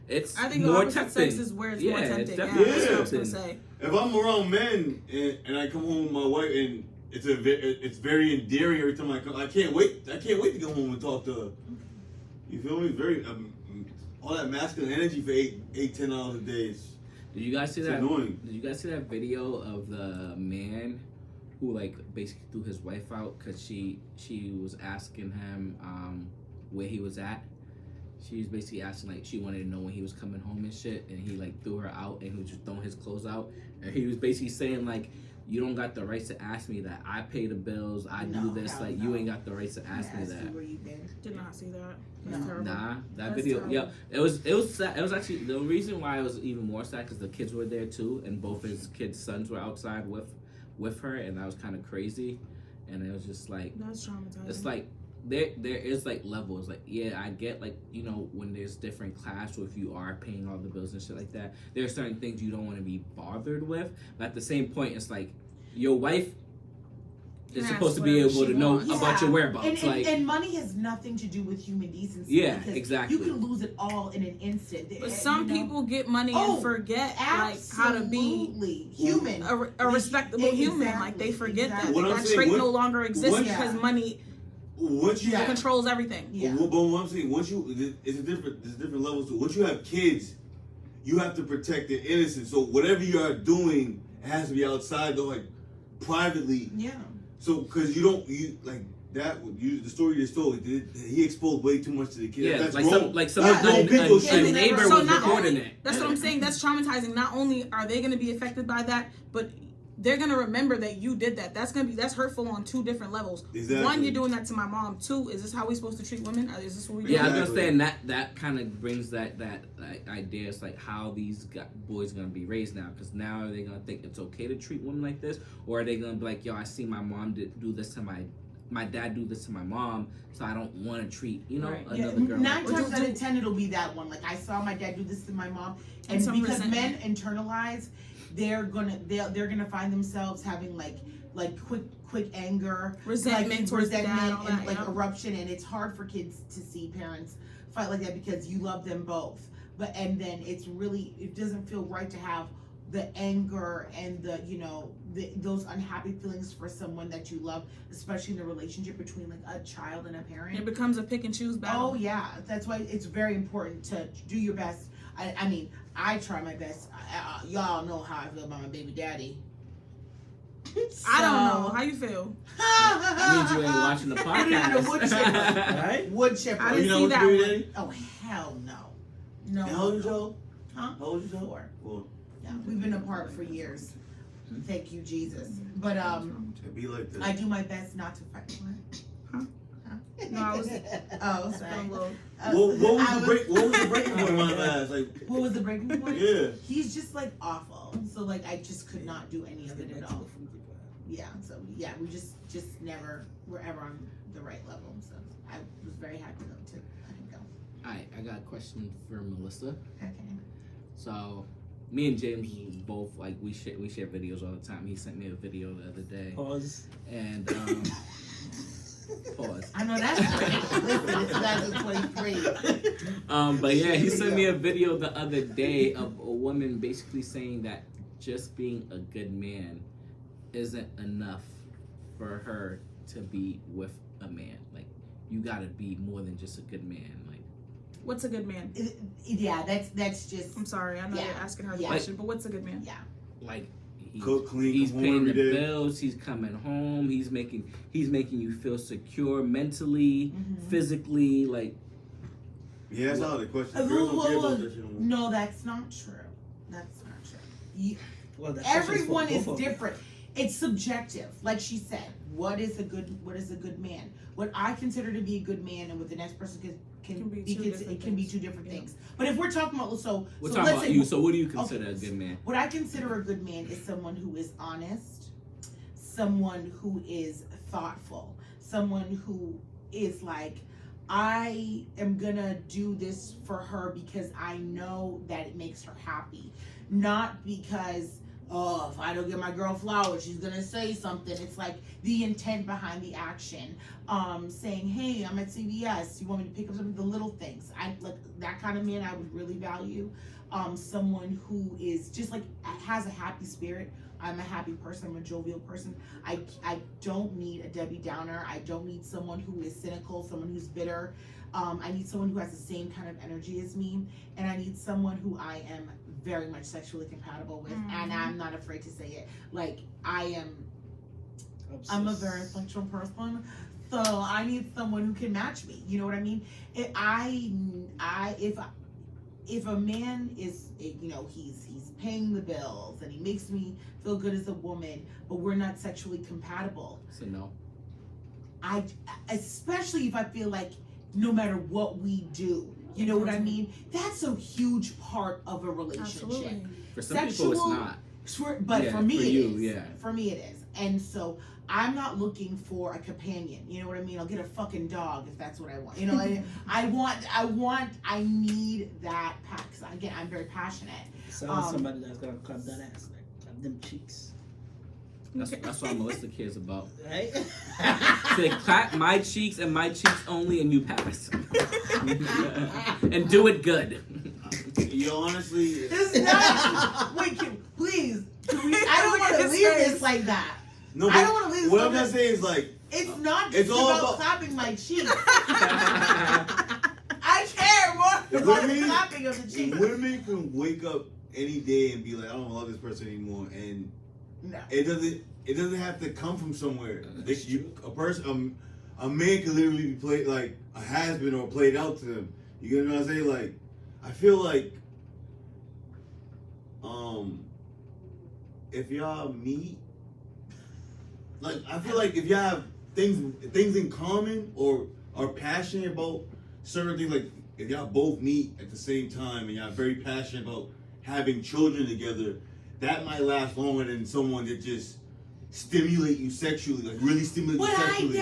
it's I think the more opposite tempting. sex is where it's Yeah, more it's tempting. Yeah, definitely that's what I was gonna tempting. say. If I'm around men and I come home with my wife and it's very endearing every time I come, I can't wait to go home and talk to her. You feel me? Very all that masculine energy for 8-10 hours a day. Did you guys see It's that? annoying. Did you guys see that video of the man who like basically threw his wife out because she was asking him where he was at? She was basically asking like she wanted to know when he was coming home and shit, and he like threw her out and he was just throwing his clothes out, and he was basically saying like, you don't got the right to ask me that. I pay the bills. I No, do this. hell Like no. you ain't got the right to ask me that. Where you been? Did not see that. No. That's terrible. Nah, that That's video. terrible. Yeah, it was sad. It was actually the reason why it was even more sad because the kids were there too, and both his kids' sons were outside with her, and that was kind of crazy. And it was just like That's traumatizing. it's like there is like levels. Like yeah, I get like when there's different class, or if you are paying all the bills and shit like that, there are certain things you don't want to be bothered with. But at the same point, it's like your wife is Yes, supposed to be whatever able she to know wants. about your whereabouts. And money has nothing to do with human decency. Yeah, because exactly. You can lose it all in an instant. But some people get money Oh, and forget like how to be absolutely human. a respectable human. Exactly, Like they forget exactly. What I'm that saying, trait what- no longer exists what- because money Once you have, controls everything. Yeah. but what I'm saying, there's different levels to it. Once you have kids, you have to protect their innocence. So whatever you are doing, it has to be outside, though, like privately. Yeah. So because the story you just told, he exposed way too much to the kids. Yeah, That's like wrong. some That's grown people a shit. neighbor So was not recording only- it. That's what I'm saying. That's traumatizing. Not only are they going to be affected by that, but they're going to remember that you did that. That's hurtful on two different levels. Exactly. One, you're doing that to my mom. Two, is this how we supposed to treat women? Is this what we do? Yeah, I was Exactly. gonna say, and that kind of brings that idea. It's like how these boys gonna be raised now, because now are they gonna think it's okay to treat women like this, or are they gonna be like, yo, I see my mom do this to my dad do this to my mom, so I don't want to treat Right. Yeah, another girl. 9 like times this. out of 10 it'll be that one. Like I saw my dad do this to my mom, and some because men resentment. internalize, they're gonna find themselves having like quick anger, Resentment like, towards the dad, resentment all and that, like yeah. eruption, and it's hard for kids to see parents fight like that because you love them both. And then it doesn't feel right to have the anger and those unhappy feelings for someone that you love, especially in a relationship between like a child and a parent. It becomes a pick and choose battle. Oh yeah, that's why it's very important to do your best. I mean, I try my best. Y'all know how I feel about my baby daddy. I don't know. How you feel? That means you ain't watching the I didn't know what podcast. Right? Wood chipper. I You didn't know see what that you do, one. Daddy? Oh hell no. No. How old is y'all? Huh? How old is y'all? 4. Well, Yeah, we've been apart for years. Thank you, Jesus. But it'd be like I this. do my best not to fight. What? No, I was- Oh, It's been a sorry. little- What was the breaking point in my last? Like, What was the breaking point? yeah. He's just like awful. So like I just could not do any of it at all. Yeah. So yeah, we just never were ever on the right level. So I was very happy though to let him go. Alright, I got a question for Melissa. Okay. So, me and James both like we share videos all the time. He sent me a video the other day, Pause. and pause. I know that's great. Listen, it's 2023. But yeah, he sent me a video the other day of a woman basically saying that just being a good man isn't enough for her to be with a man. Like, you gotta be more than just a good man. Like, What's a good man? Yeah, that's just I'm sorry. I know Yeah. you're asking her the Yeah. question, but what's a good man? yeah. like Cook, clean, He's come home paying the every day. bills. He's coming home. He's making you feel secure mentally, physically. Like, Yeah, that's how the question. Whoa, Girls don't care whoa, about whoa. that shit no more. No, that's not true. That's not true. Well, that question for Everyone is both of them. different. It's subjective. Like she said, what is a good man? What I consider to be a good man and what the next person can be it can be two different things. But if we're talking about we're so talking let's about say, you. So, what do you consider a good man? What I consider a good man is someone who is honest, someone who is thoughtful, someone who is like, I am gonna do this for her because I know that it makes her happy, not because, oh, if I don't give my girl flowers, she's gonna say something. It's like the intent behind the action. Saying, hey, I'm at CVS. You want me to pick up some of the little things? I like that kind of man. I would really value. Someone who is just like has a happy spirit. I'm a happy person. I'm a jovial person. I don't need a Debbie Downer. I don't need someone who is cynical, someone who's bitter. I need someone who has the same kind of energy as me, and I need someone who I am very much sexually compatible with, and I'm not afraid to say it. Like I'm a very sexual person, so I need someone who can match me. You know what I mean? If a man is, you know, he's paying the bills and he makes me feel good as a woman, but we're not sexually compatible. So no. Especially if I feel like no matter what we do, you know what I mean? That's a huge part of a relationship. Absolutely. For some people, it's not. But Yeah, for me, for it you, is. yeah. For me, it is. And so I'm not looking for a companion. You know what I mean? I'll get a fucking dog if that's what I want. You know, I need that pack. So again, I'm very passionate. Sounds somebody that's gonna clap that ass, like clap them cheeks. That's what Melissa cares about. Right? Say, clap my cheeks and my cheeks only, and you pass. And do it good. Yo, honestly, It's not. Wait, please. I don't want to leave this like that. no. I don't want to leave this What like I'm trying to that. say is like, It's not It's just all about about- clapping my cheeks. I care more about the Women- clapping of the cheeks. women can wake up any day and be like, I don't love this person anymore, and No. it doesn't have to come from somewhere. A man can literally be played like a has-been or played out to them. You get what I'm saying? Like, I feel like, if y'all meet, like, I feel like if y'all have things in common or are passionate about certain things, like if y'all both meet at the same time and y'all very passionate about having children together, that might last longer than someone that just stimulate you sexually, like really stimulate But you I sexually.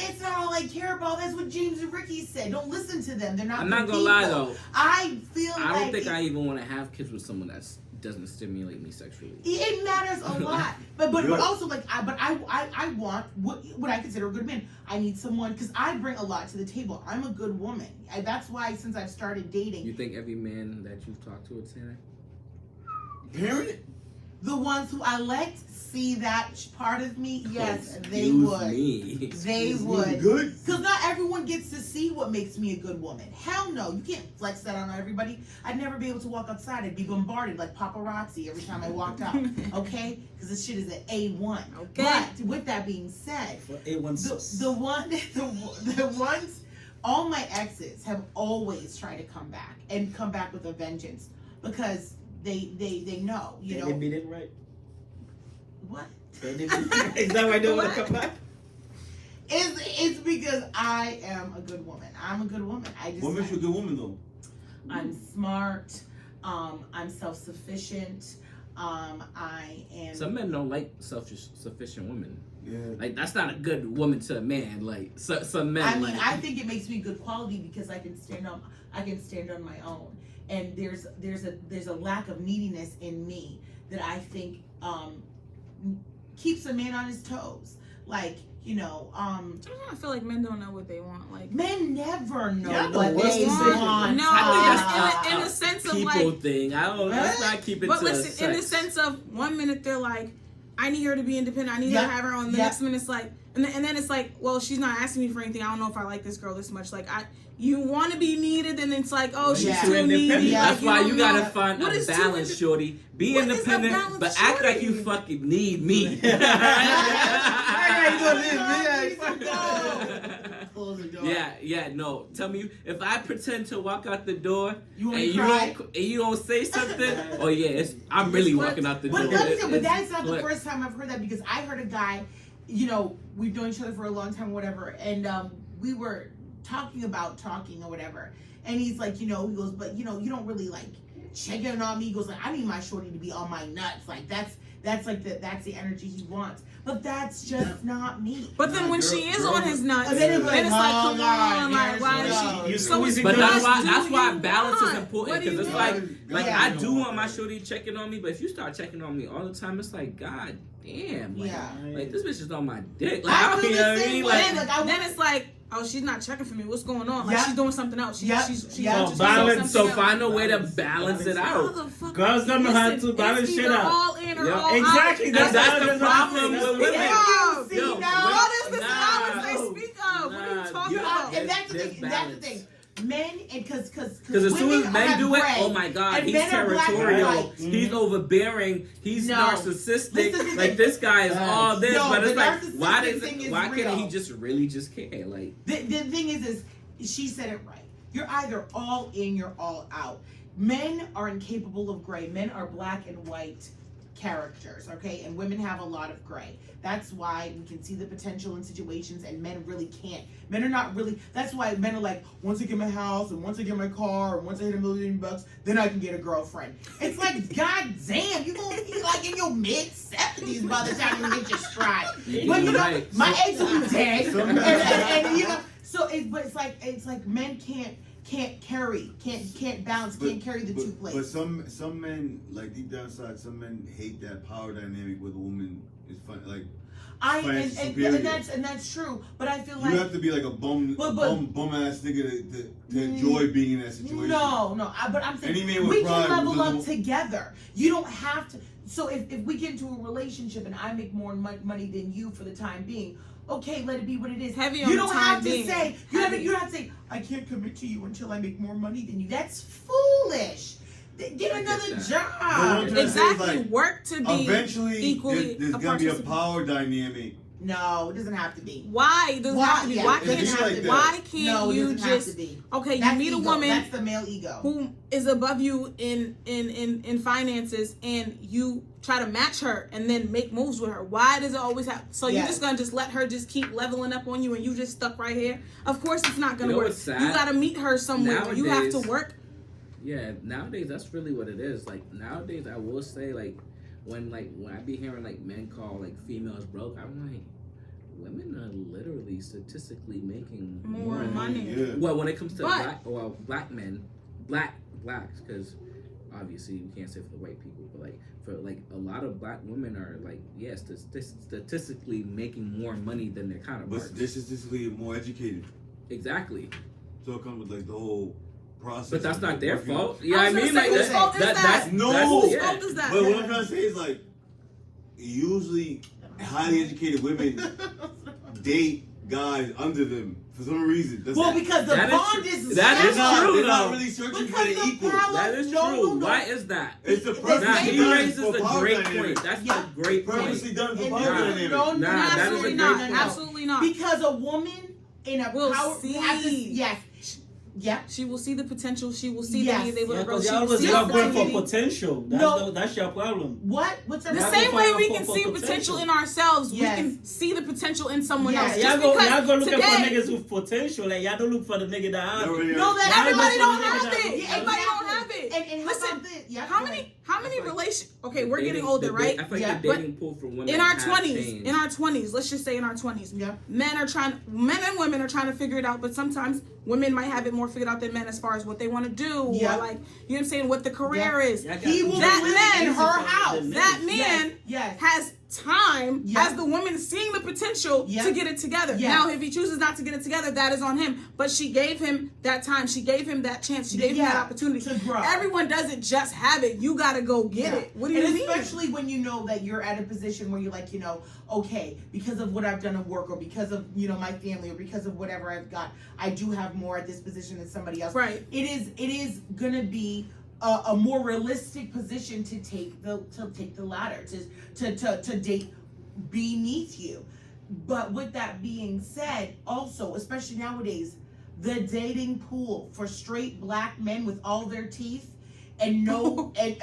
it's not all I care about. That's what James and Ricky said. Don't listen to them. They're not I'm good not gonna lie people. though. I feel I like don't think I even want to have kids with someone that doesn't stimulate me sexually. it matters a lot. But Yeah. also like I want what I consider a good man. I need someone because I bring a lot to the table. I'm a good woman. That's why since I've started dating, You think every man that you've talked to would say that? Parent? the ones who I liked see that part of me, yes, they Excuse would. me. They would. Good? Because not everyone gets to see what makes me a good woman. Hell no. You can't flex that on everybody. I'd never be able to walk outside. I'd be bombarded like paparazzi every time I walked out. Okay? Because this shit is an A1. Okay. But with that being said, For A1 the ones, all my exes have always tried to come back with a vengeance. Because they know, you They know. didn't beat it right. What? They didn't beat it. Is that why they want to come back? It's because I am a good woman. I'm a good woman. What makes you a good woman though? I'm smart. I'm self-sufficient. I am. Some men don't like self-sufficient women. Yeah. Like, that's not a good woman to a man. Like, some men. I mean, like, I think it makes me good quality because I can stand on my own. And there's a lack of neediness in me that I think keeps a man on his toes. Like, you know, I feel like men don't know what they want. Like, men never know Yeah, what what's they the decision? want. No, I think in the sense of people like, thing. I don't. Let's not keep it but to listen, in the sex. sense of 1 minute they're like, I need her to be independent. I need her to have her own. The next minute it's like, and then it's like, well, she's not asking me for anything. I don't know if I like this girl this much. Like, you want to be needed, and it's like, oh, she's too needy. That's why you gotta know. find What a is balance, shorty. Be What is a independent, balance, but act like you shorty? fucking need me. Yeah, no. Tell me, if I pretend to walk out the door and you don't say something, oh yeah, I'm really walking out the door. But let me say, but that's not the Look. first time I've heard that, because I heard a guy, you know, we've known each other for a long time, whatever, and we were talking or whatever, and he's like, you know, he goes, but you know, you don't really like check in on me. He goes like, I need my shorty to be on my nuts, like that's the energy he wants. But that's just not me. But then when she is on his nuts, And then then it's it's like, like, come on, like, why You is she? So squeezing But the that's nuts. why you balance is want? important, What do because you it's like Yeah. I do want my shorty checking on me, but if you start checking on me all the time, it's like, god damn, like, Yeah. like this bitch is on my dick. Like, I I feel you the know what I same mean? way. Like, Like, then it's like, oh, she's not checking for me. What's going on? Like, Yeah. she's doing something else. She's Yeah. she's Yeah. just Balance. doing so something find a else. way to balance it out. Motherfucker. Girls don't know how to Listen, balance it's shit either out. all in or Yeah. all Exactly. out. That's That's the problem with women. Yeah. See, Yo, now, What is this Nah. balance they speak of? What are Nah, you talking you- about? and that's the There's thing. That's the balance. thing. Men, and because Because as soon as men do it, oh my god, and he's men are black and territorial, white. he's overbearing, he's No. narcissistic. This is the Like thing. this guy is all this, No, but it's the like, why narcissistic thing is why can't he real. just really just care? Like, The thing is she said it right. You're either all in, you're all out. Men are incapable of gray. Men are black and white characters, okay? And women have a lot of gray. That's why we can see the potential in situations, and men really can't. Men are not really, that's why men are like, once I get my house, and once I get my car, and once I hit $1 million, then I can get a girlfriend. It's like, god damn, you gonna be like in your mid-70s by the time you get your stride. But you know, Right. my ex will be dead. And you know, so it's like men can't balance, can't carry the two But plates. some men, like deep down inside, some men hate that power dynamic where the woman is fun. Like And that's true. But I feel like you have to be like a bum ass nigga to enjoy being in that situation. But I'm saying Any man with we pride can level doesn't- up together. You don't have to. So if we get into a relationship and I make more money than you for the time being, okay, let it be what it is. Heavy on you the don't time have to being. say you Heavy. don't have to say I can't commit to you until I make more money than you. That's foolish. Get another But job. what I'm trying to say is, Exactly. like, Work to be eventually, equally there's a gonna be a participant. power dynamic. No, it doesn't have to be. Why does it have to be? Yeah, Why it doesn't can't have to be. why can't No, it you doesn't have just to be. okay? You That's meet a ego. woman That's the male ego. who is above you in finances, and you try to match her and then make moves with her. Why does it always have? So you're Yes. just gonna just let her just keep leveling up on you, and you just stuck right here? Of course, it's not gonna You know work. what's sad? You gotta meet her somewhere. You have to Nowadays- work. yeah, nowadays that's really what it is. Like nowadays, I will say like when I be hearing like men call like females broke, I'm like, women are literally statistically making More money. Yeah. Well, when it comes to But- black men, blacks, because obviously we can't say for the white people, but like for like a lot of black women are like statistically making more money than their counterparts. But they're statistically more educated, Exactly, so it comes with like the whole process. but that's of, not like, their working- fault. Yeah, I I was mean gonna like say, whose fault is that? that's No. that's, Whose yeah. fault is that? But what I'm trying to say is like, usually highly educated women date guys under them for some reason. That's Well, because the That is bond true. is That is established. true, they're not though. really searching for Because the the equal. problem- That is No, true. no. Why is that? It's the It's purposely Nah, That's he done raises for a power great dynamic. point. That's Yeah. a great point. Purposely done for And power Nah. dynamic. no, Nah, that is a absolutely great not. point. Absolutely not. Because a woman in a Will power see. have to, yes, yeah. She will see the potential. She will see Yes. that he's able Yeah, to grow. because She y'all will always see got going opportunity. for potential. No. That's your problem. What's The Y'all same go way for- we for- can for see potential. potential in ourselves, Yes. we can see the potential in someone Yes. else. Y'all Just go because looking for today, niggas with potential, and y'all don't look for the nigga that have it. No, that Y'all everybody look don't for the have nigga that- it. Yeah, Everybody don't exactly. have it. And Listen, how about this? Yeah, how go many ahead. relations? Okay, we're getting Dating- older, the right? I feel like Yeah, the but dating pool for women In our has 20s, changed. let's just say in our 20s, Yeah. men and women are trying to figure it out, but sometimes women might have it more figured out than men as far as what they want to do, Yeah. or like, you know what I'm saying, what the career Yeah. is. Y'all got He will some That live man- in her house. That man Yes. has time Yeah. as the woman seeing the potential Yeah. to get it together. Yeah. Now, if he chooses not to get it together, that is on him. But she gave him that time. She gave him that chance. She gave him that Yeah, opportunity. to grow. Everyone doesn't just have it. You got to go get Yeah. it. What do you and mean? especially when you know that you're at a position where you're like, okay, because of what I've done at work, or because of my family, or because of whatever I've got, I do have more at this position than somebody else. Right. It is gonna be a more realistic position to take the ladder, to date beneath you. But with that being said, also, especially nowadays, the dating pool for straight black men with all their teeth and no and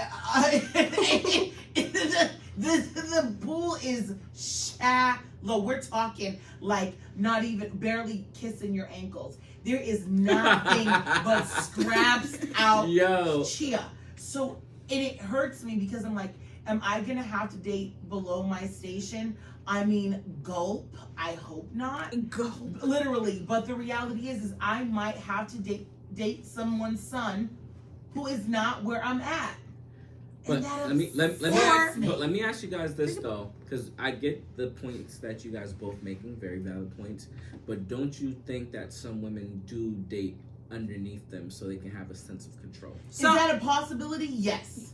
the pool is shallow. We're talking like not even barely kissing your ankles. There is nothing but scraps out Yo. chia. So, and it hurts me because I'm like, am I gonna have to date below my station? I mean, gulp. I hope not. Go. Literally, but the reality is I might have to date someone's son who is not where I'm at. But And that let me ask you guys this though, because I get the points that you guys both making, very valid points. But don't you think that some women do date underneath them so they can have a sense of control? So, is that a possibility? Yes.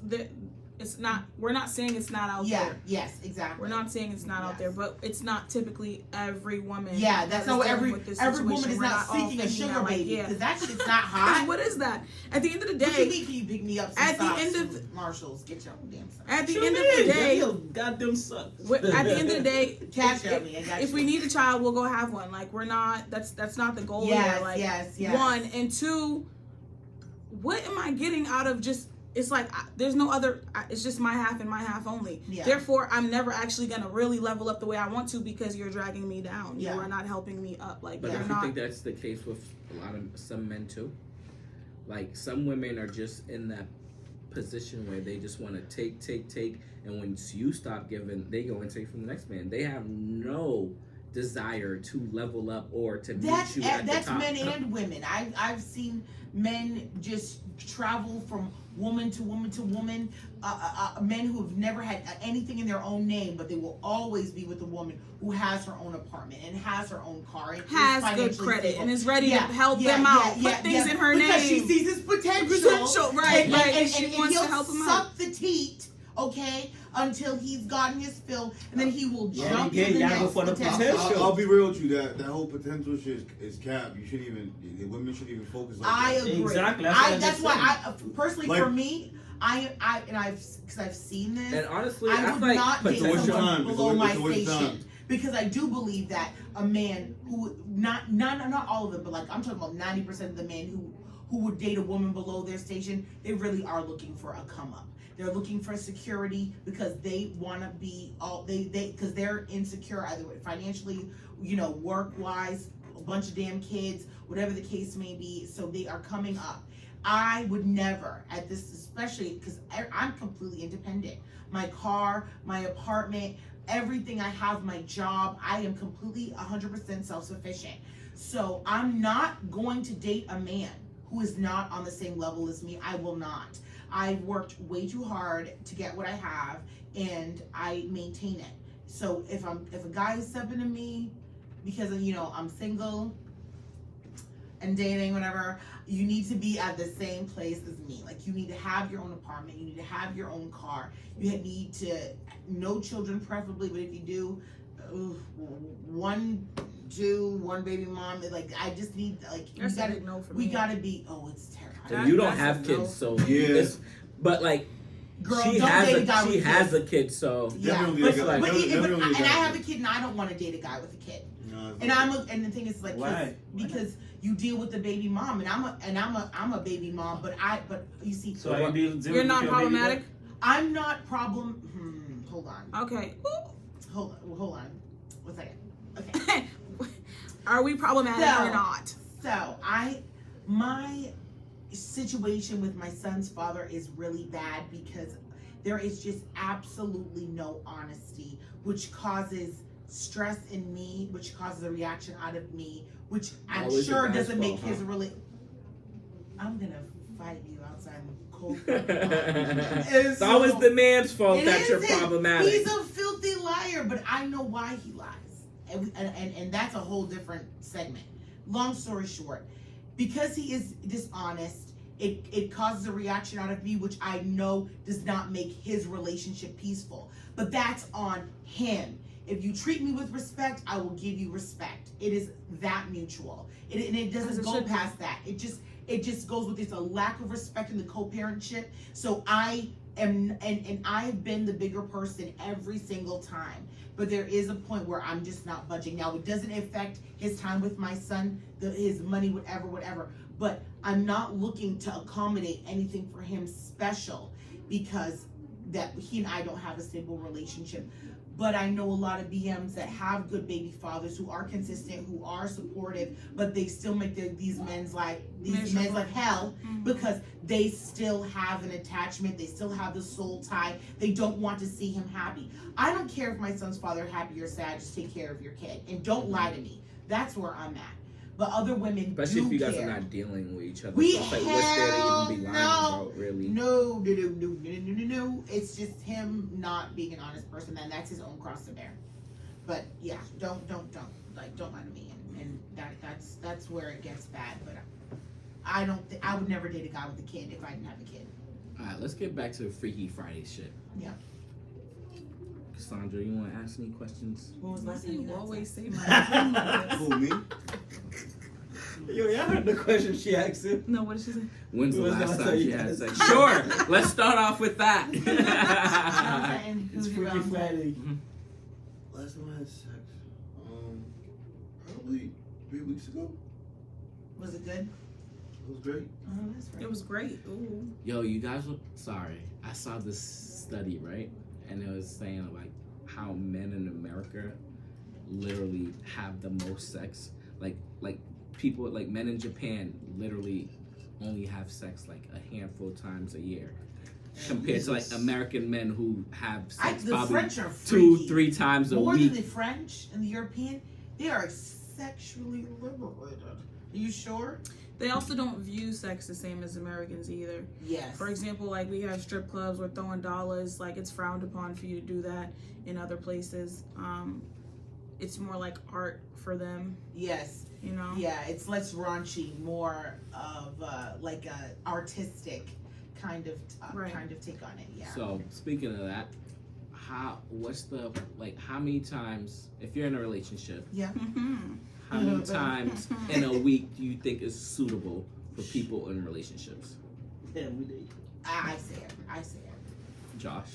it's not. We're not saying it's not out Yeah. there. Yes. Exactly. We're not saying it's not out there, but it's not typically every woman. Yeah, that's that not is what dealing with this every woman situation. is We're not all seeking a thinking sugar that, like, baby yeah. because that shit's not hot. What is that? At the end of the What you day, mean, can you pick me up some at the socks end of from the- Marshalls? Get your own damn socks. at the What end you of the mean? day, Yo, goddamn suck. at the end of the day, Cash at me. I got if you. we need a child, we'll go have one. Like, we're not. That's not the goal Yes, here. Like, yes. one and two. What am I getting out of just? It's like there's no other. It's just my half and my half only. Yeah. Therefore, I'm never actually gonna really level up the way I want to because you're dragging me down. Yeah. You are not helping me up. Like, But you're don't you not. think that's the case with a lot of some men too? Like some women are just in that position where they just want to take, and when you stop giving, they go and take from the next man. They have no desire to level up or to meet That's you at the top. men and women. I've seen men just travel from woman to woman to woman. Men who have never had anything in their own name, but they will always be with a woman who has her own apartment and has her own car and is has good financially credit stable. and is ready Yeah, to help yeah, them out. yeah, Put yeah, things yeah. in her because name. she sees his potential. Right, and, right. And She and wants he'll to help him suck out. the teat, okay, until he's gotten his fill, and then he will Yeah, jump you to the gotta next go for the potential. potential. I'll be real with you. That whole potential shit is cap. You shouldn't even. The women shouldn't even focus on. I that. agree. Exactly, that's what I'm That's just why saying. I personally, Like- for me, I've seen this. And honestly, I I would feel like not date It's a waste of someone time. below It's my a waste of station time. because I do believe that a man who not all of them, but like I'm talking about 90% of the men who would date a woman below their station, they really are looking for a come up. They're looking for security because they want to be because they're insecure either financially, work wise, a bunch of damn kids, whatever the case may be. So they are coming up. I would never at this, especially because I'm completely independent. My car, my apartment, everything I have, my job, I am completely 100% self-sufficient. So I'm not going to date a man who is not on the same level as me. I will not. I worked way too hard to get what I have, and I maintain it. So if a guy is stepping to me because I'm single and dating, whatever, you need to be at the same place as me. Like, you need to have your own apartment, you need to have your own car, you need to no children preferably, but if you do, one baby mom. Like, I just need, like, That's a big no for we me. gotta be. Oh, it's terrible. So you don't That's have a kids, no. so Yeah. but like Girl, she don't has date a guy with she has kids. a kid, so Yeah, Definitely but, a guy- but definitely a and I guy. have a kid, and I don't want to date a guy with a kid. No, And the thing is, like, Why? because you deal with the baby mom, and I'm a baby mom, but you see, So are you dealing You're with not your baby problematic. girl? I'm not problem. Hold on, Okay. hold on, 1 second. Okay, Are we problematic So- or not? so my situation with my son's father is really bad because there is just absolutely no honesty, which causes stress in me, which causes a reaction out of me, which I'm Always sure a guy's doesn't make fault, his huh? really. I'm gonna fight you outside in the cold. it's always the man's fault that you're problematic. He's a filthy liar. but I know why he lies, and that's a whole different segment. Long story short, because he is dishonest, it causes a reaction out of me, which I know does not make his relationship peaceful. But that's on him. If you treat me with respect, I will give you respect. It is that mutual. And it doesn't go past that. It just goes with this, a lack of respect in the co-parentship. So I am, and I have been the bigger person every single time. But there is a point where I'm just not budging. Now, it doesn't affect his time with my son, his money, whatever. But I'm not looking to accommodate anything for him special because that he and I don't have a stable relationship. But I know a lot of BMs that have good baby fathers who are consistent, who are supportive, but they still make these men's life hell because they still have an attachment. They still have the soul tie. They don't want to see him happy. I don't care if my son's father happy or sad. Just take care of your kid and don't lie to me. That's where I'm at. But other women especially do if you guys care. are not dealing with each other. We So it's like, what's there to even be lying no. about, really? No. It's just him not being an honest person, and that's his own cross to bear. But yeah, don't like don't lie to me, and that's where it gets bad. But I would never date a guy with a kid if I didn't have a kid. All right, let's get back to the Freaky Friday shit. Yeah. Cassandra, you want to ask any questions? When was the last time You you had always sex? say my Who, me? Yo, y'all heard the question she asked him? No, what did she say? When's the When was last the last time time you you had had sex? sex? Sure, let's start off with that. And It's who's Freaky around? Friday. Last time I had sex, probably 3 weeks ago. Was it good? It was great. Oh, that's right. It was great. Ooh. Yo, you guys were sorry. I saw this study, right? And it was saying like how men in America literally have the most sex. Like people like men in Japan literally only have sex like a handful of times a year. Compared to like American men who have sex The probably French are freaky. 2-3 times a More week. than the French and the European, they are sexually liberated. Are you sure? They also don't view sex the same as Americans either. Yes. For example, like we have strip clubs, we're throwing dollars. Like it's frowned upon for you to do that in other places. It's more like art for them, Yes. you know. Yeah, it's less raunchy, more of like a artistic kind of take on it. Yeah. So speaking of that, how many times if you're in a relationship, Yeah. Mm-hmm. how many times in a week do you think is suitable for people in relationships? Yeah, we did. I say it. Josh.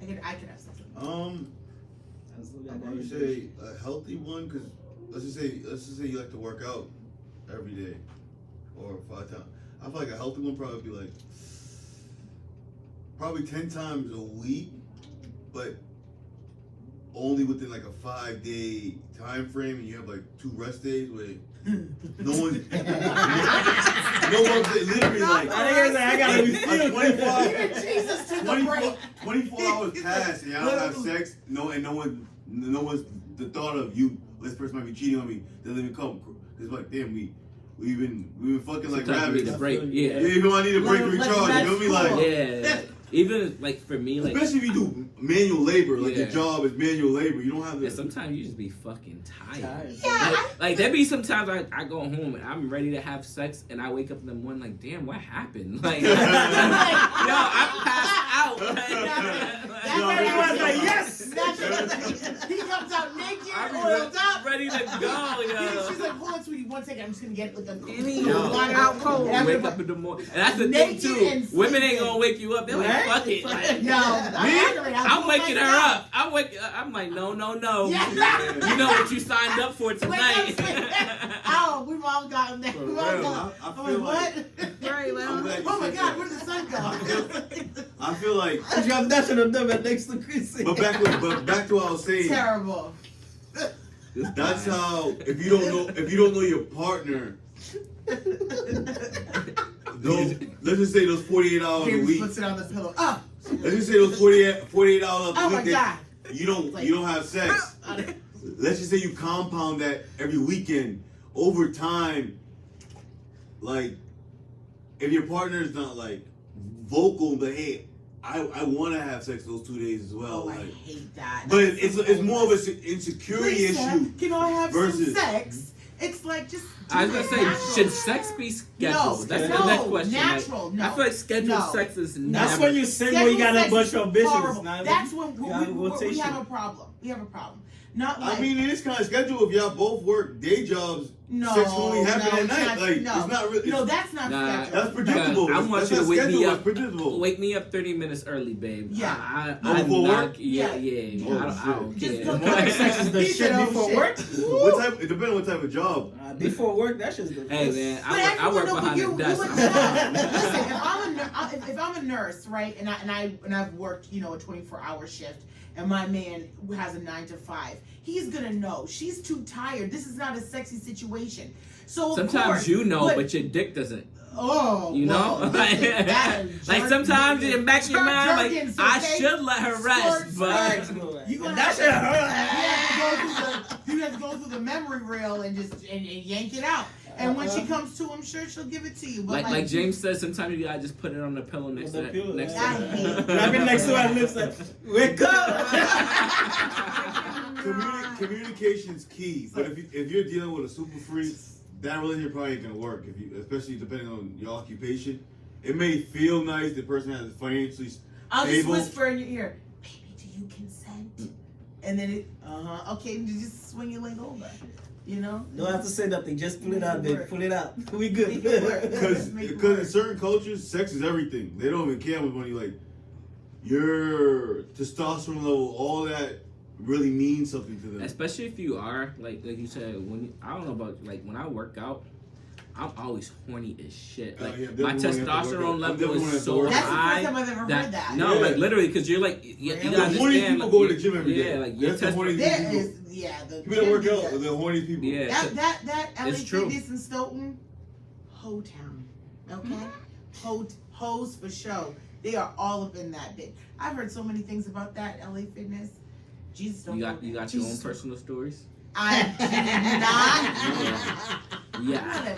I could have sex with him. I would say a healthy one, because let's just say you like to work out every day or 5 times. I feel like a healthy one probably 10 times a week, but only within like a 5-day time frame, and you have like 2 rest days where no one's literally like I gotta be feeling 24 hours. Jesus took a break. 24 hours pass and y'all don't have sex. No one's the thought of you. This person might be cheating on me. Doesn't even come. It's like damn, we've been fucking like Sometimes we need rabbits. a break. Yeah. Yeah, even when I need a break to Like, recharge, you feel me? that's Like, Yeah. Even like for me, like especially if you do manual labor, like your Yeah. job is manual labor. You don't have yeah, to. sometimes you just be fucking tired. Yeah. Like there be sometimes I go home and I'm ready to have sex and I wake up in the morning like, damn, what happened? Like, yo, I'm passed out. He comes out naked, I'm oiled up. ready to go, yo. She's like, hold on, sweetie, 1 second. I'm just gonna get like a Any Yo. water out cold. And I'm Wake gonna- up in the morning, and that's the thing Naked too. and Women ain't sleeping. gonna wake you up. They're like, Right? fuck it. Like, No, I'm waking her up. I'm like, no. Yeah. You know what you signed up for tonight. Oh, we've all gotten there. For We've all real, gotten. I I'm feel like, like- what? Right, like, I'm glad you Oh my said God, that. where did the sun go? I feel like, You have national dumb next to Chrissy. but back to what I was saying. Terrible. That's how if you don't know your partner, let's just say those 48 hours a James week. puts it on the pillow. Oh, Let's just say those 48 hours a oh my week that God. you don't have sex. Let's just say you compound that every weekend over time. Like if your partner is not like vocal, but hey, I want to have sex those 2 days as well. Oh, I like, hate that. but That's it's so it's more of gross. an insecurity Lisa, issue. Can I have versus- some sex? It's like just. I was gonna do say, it natural. should sex be scheduled? That's the next question. Natural. Like, No, I feel like scheduled no. sex is That's never. when you sing where you got a bunch of bitches. Horrible. Now, That's when you have a we rotation. have a problem. We have a problem. Not like I mean, it is kind of scheduled if y'all both work day jobs. no, sex only happen no, at it's night. not- Like no, it's not really. no, that's not Nah, scheduled. That's predictable. I want That's you to not wake me scheduled, up. it's predictable. Wake me up 30 minutes early, babe. Yeah. I'm Before not, work? Yeah, Yeah. yeah. Oh, I don't Just care. go- Morning sex is the He shit said, oh, before shit. work. What type? It depends on what type of job. Before work, that shit's the Hey man, But I work everyone know, behind but the desk. would know. Listen, if I'm a nurse, right, and I've worked, a 24-hour shift, and my man has a 9 to 5, he's gonna know she's too tired. This is not a sexy situation. So of Sometimes course, you know, but your dick doesn't. oh, You know, well, listen, that is like jerk- sometimes in the back of your mind, like jerkins, I okay? should let her rest, Sports, but You gonna that have shit to- hurt. You have to go through the memory reel and just and yank it out. And when she comes to, I'm sure she'll give it to you. But like James says, sometimes you gotta just put it on the pillow next to the pillow, next to I hate her. it. Grab it next to her lips like, wake up. Communication's key. But if you're dealing with a super freak, that relationship probably ain't gonna work. Especially depending on your occupation, it may feel nice. The person has financially I'll just stable. whisper in your ear, baby, do you consent? And then okay, you just swing your leg over. Don't have to say nothing. Just pull it out, babe. Pull it out. We good. Because Make it in work. certain cultures, sex is everything. They don't even care when you like your testosterone level, all that really means something to them. Especially if you are like you said, I don't know about like when I work out, I'm always horny as shit. Like yeah, my definitely wanna have to work testosterone out. level Definitely wanna have is to so work That's out. the high. first time I've ever heard that. No, Yeah. like literally, because you're like you Really? gotta The horny understand. people go to like, the gym every day. Yeah, like your That's the horny There people. is, the People that work gym, out, the horny people. Yeah. That LA It's true. Fitness in Stoughton, Ho Town, okay, hoes for show. They are all up in that bit. I've heard so many things about that LA Fitness. Jesus don't. You go got there. your own Jesus. personal stories. I do not. Yeah,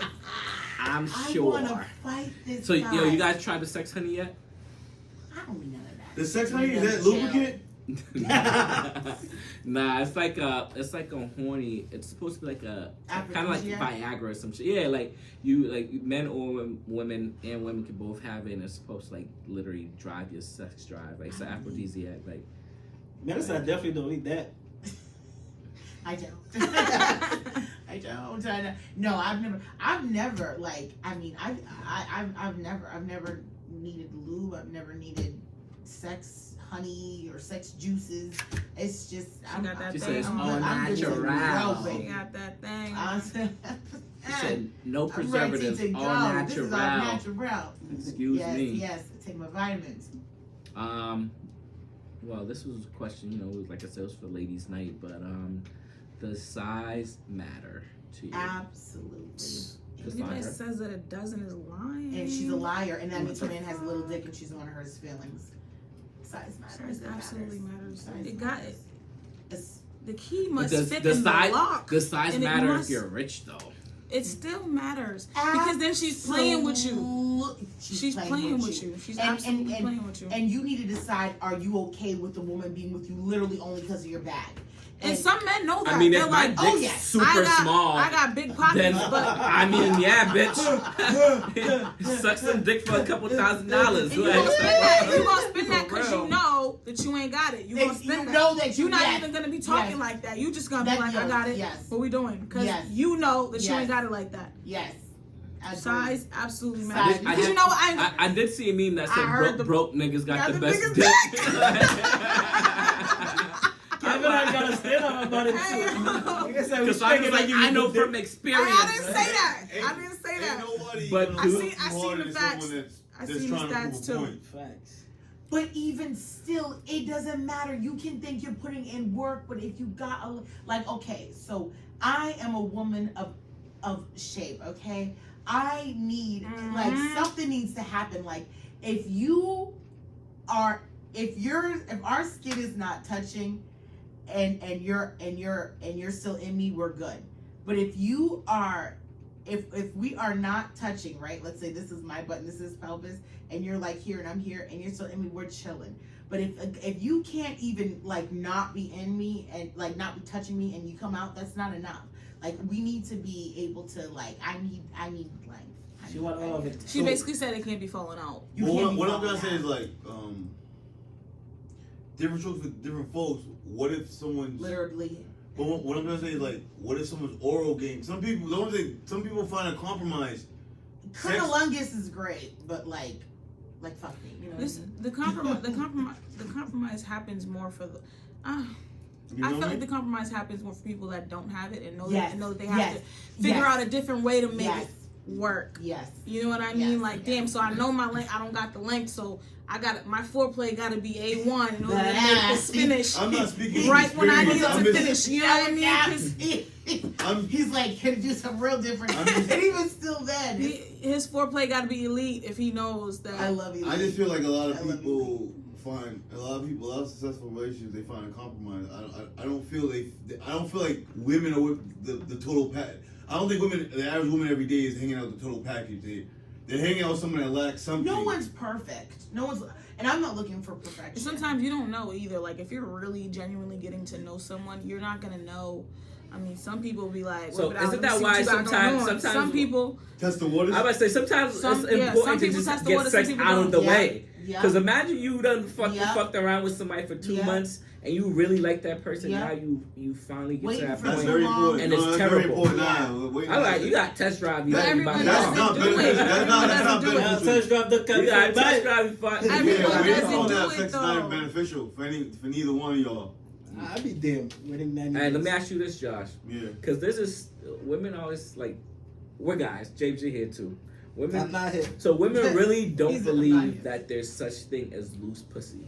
I'm I sure. wanna fight this So guy. you guys tried the sex honey yet? I don't need none of that. The sex honey, is that Chill. lubricant? Nah, it's like a horny. It's supposed to be like a kind of like Aphrodisiac? Viagra or some shit. Yeah, like men or women and women can both have it, and it's supposed to like literally drive your sex drive. Like it's an aphrodisiac. Like Medicine, I definitely don't need that. I don't. I don't. No, I've never like. I mean, I've never needed lube. I've never needed sex honey or sex juices. It's just She got that She thing. says on. all I'm good to natural. go, She baby. got that thing. she said, no I'm ready preservatives, to all go. natural. This is all natural. Excuse yes, me. Yes, take my vitamins. Well, this was a question. Like I said, it was for ladies' night, but does size matter to you? Absolutely. Just Anybody like her. says that it doesn't is lying. And she's a liar, and that means her man has a little dick and she's on her feelings. Size matters. Size It absolutely matters. Size It got matters. It's- the key But must fit does in size, the lock. does size and it matter must- if you're rich though? It still matters because then she's playing with you. Absolutely. She's playing with you. She's absolutely playing with you. And you need to decide: are you okay with the woman being with you literally only because of your bag? And some men know that. I mean, they're if my like, dick's oh yes, super I got, small, I got big pockets, then but I mean, yeah, bitch, suck some dick for a couple $1,000. and you gonna spend that. You gonna spend that For because real. you know that you ain't got it. You gonna spend You that. know that You're not yes, even gonna be talking yes. like that. You just gonna That- be like, I got it. yes. What we doing? Because Yes. you know that you Yes. ain't got it like that. Yes. I agree. Size absolutely Size. matters. I Because did- you know what? I ain't gonna, I did see a meme that I said heard broke niggas got the best biggest dick. Kevin, I gotta stand up about it too. Hey, yo. Like I said, we Because I was speaking like, you I need know to from dick. experience. I didn't say that. Ain't- I didn't say ain't that. nobody But gonna I look seen- I harder seen the than facts. someone that's I just seen the trying to prove stats a too. point. Facts. But even still, it doesn't matter. You can think you're putting in work, but if you got okay, so I am a woman of shape, okay? I need like something needs to happen. Like if our skin is not touching and you're still in me, we're good. But if you are if we are not touching, right? Let's say this is my butt and this is pelvis, and you're like here and I'm here, and you're still in me, we're chilling. But if you can't even like not be in me and like not be touching me and you come out, that's not enough. Like we need to be able to like I need length. She want all of it. She basically said it can't be falling out. You Well, can't be what I'm falling gonna say out. is like, different strokes for different folks. What if someone's Literally. But what I'm gonna say is like, what if someone's oral game? Some people find a compromise. Cunnilingus is great, but like fuck me. You know what I This mean? the compromise happens more for the. You I know feel what like the compromise happens more for people that don't have it and know Yes. that know that they have Yes. to figure out a different way to make Yes. it work. Yes. You know what I mean? Yes, Like, yes. damn. So I know my length. I don't got the length. So I got my foreplay got to be A1 in order to make this finish I'm not speaking right when I need it experience. to I'm finish. You know what I mean? 'Cause He's like, can do some real different. I'm just- And even still then, his foreplay got to be elite if he knows that. I love you. I just feel like a lot I of love people a lot of successful relationships, they find a compromise. I don't feel like women are with the total pack. I don't think the average woman every day is hanging out with the total package. They're hanging out with someone that lacks something. No one's perfect. No one's, and I'm not looking for perfection. Sometimes you don't know either. Like if you're really genuinely getting to know someone, you're not gonna know. I mean, some people be like, So "Work it out, isn't let me that see why what you got going sometimes on." Some people, Test the waters. I was about to say sometimes Some it's important to people test just the get water, some sex people out of don't. the Yeah. way. Yeah. Because imagine you done Yeah. fucked around with somebody for 2 Yeah. months and you really like that person. Yeah. Now you finally get Waiting to that for That's point. so very long. important. And it's No, that's very terrible. important Yeah. now. Wait, I like you got test drive you But everybody. everyone That's doesn't not do it. beneficial. That's Everyone not doesn't do it. beneficial. Touch drop the You country. got test drive you fine. Everyone Yeah, we doesn't don't do have it, sex is not though. beneficial for neither one of y'all. I be damned. Within 90 And let me days. ask you this, Josh, Yeah. because this is women always like we're guys. James, you're here too. Women. I'm not here. So women really don't He's in the believe audience. that there's such thing as loose pussy.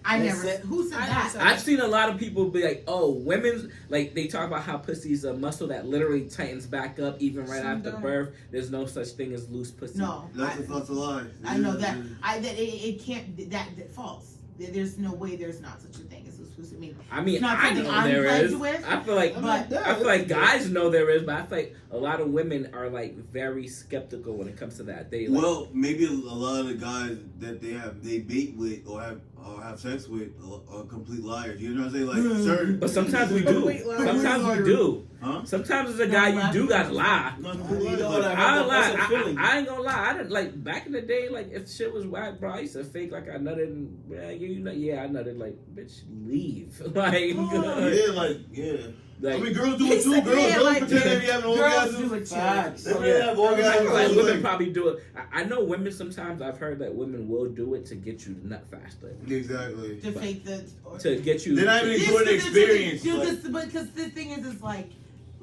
I They never. said- Who said I never that? said I've seen a lot of people be like, "Oh, women's like they talk about how pussy is a muscle that literally tightens back up even right Some after don't. birth. There's no such thing as loose pussy." No, That's a lie. I know that. It can't. That false. There's no way. There's not such a thing as supposed to mean. I mean, It's not I something know I'm there pledged is. with, I feel like but- I feel like guys know there is, but I feel like a lot of women are like very skeptical when it comes to that. They like, Well, maybe a lot of the guys that they bait with or have sex with are complete liars. You know what I'm saying? Like certain. but sometimes we do. Wait, Sometimes we do. Huh? Sometimes as a guy, you do gotta lie. Not You complete liars. know Like, what I don't That's a lie. feeling. I ain't gonna lie. I didn't like back in the day. Like if shit was whack, bro, I used to fake like I nutted. And, I nutted. Like bitch, leave. Like, yeah. I like mean, girls do He it too. said, Girls yeah, don't like, pretend they be having girls orgasms. do it too. Facts. They really have I feel like orgasms. women Like, probably do it. I know women sometimes. I've heard that women will do it to get you to nut faster, exactly. To fake the. to get you. They're not even Yes, enjoying the because experience. dude, Like, but because the thing is like,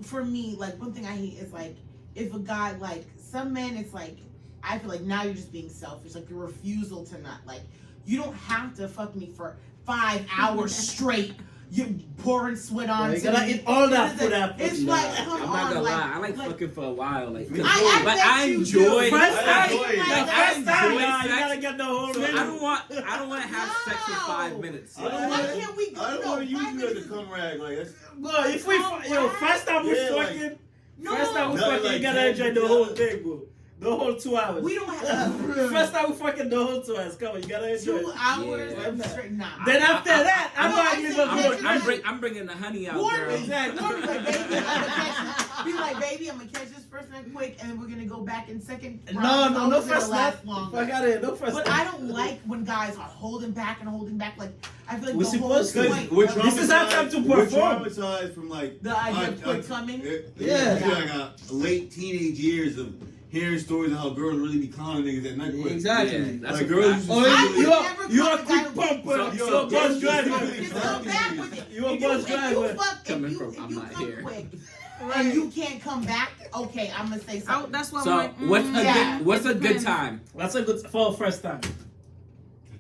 for me, like one thing I hate is like if a guy like some men, it's like I feel like now you're just being selfish, like your refusal to nut. Like you don't have to fuck me for 5 hours straight. You pouring sweat on. You to gotta me. eat all that It's for like- that It's pussy. like come I'm on, not gonna like, lie. I like fucking for a while. Like, Me too. I like bet I you enjoy. do. First I time, enjoy it. the I first time, enjoy nah, you sex. gotta get the whole So minute. I don't want to have sex for 5 minutes. I don't Why wanna- can't we go? I don't no, want to use 5 you minutes as is- a cum rag. Like that's. Bro, if we, first time we Yeah, like- fucking, No, first time we No, fucking, like you gotta 10 enjoy the whole thing, bro. The whole 2 hours. we don't have First time we fucking the whole 2 hours. Come on, you gotta enjoy 2 it. hours Yeah. of straight. Nah. Then after that, I'm No, I not even said gonna catch go. it. I'm bringing the honey out, Warn girl. me, Exactly. warn me, like, baby, I'm gonna catch. Be like, baby, I'm gonna catch this first one quick, and then we're gonna go back in second. No, round. no, It's no gonna first last time. longer. Fuck out of here, no first But time. I don't like when guys are holding back and holding back. Like I feel like We're the whole supposed to. point. We're of- This is our time to We're perform. traumatized from like The idea of quick coming. Yeah. Like late teenage years of hearing stories of how girls really be clowning niggas at night. quick. Exactly. Yeah, that's Like a girls fact. used to Oh, I say, would you never are, you fuck are a guy quick who- pumper. So- You are bus driver. Just go back with it. You a If bus if driver. fuck- if Coming you- from, if I'm you not come here. quick and you can't come back, okay, I'm gonna say something. That's why So I'm like, what's a yeah, good what's it a good depends. time? That's a good for a first time.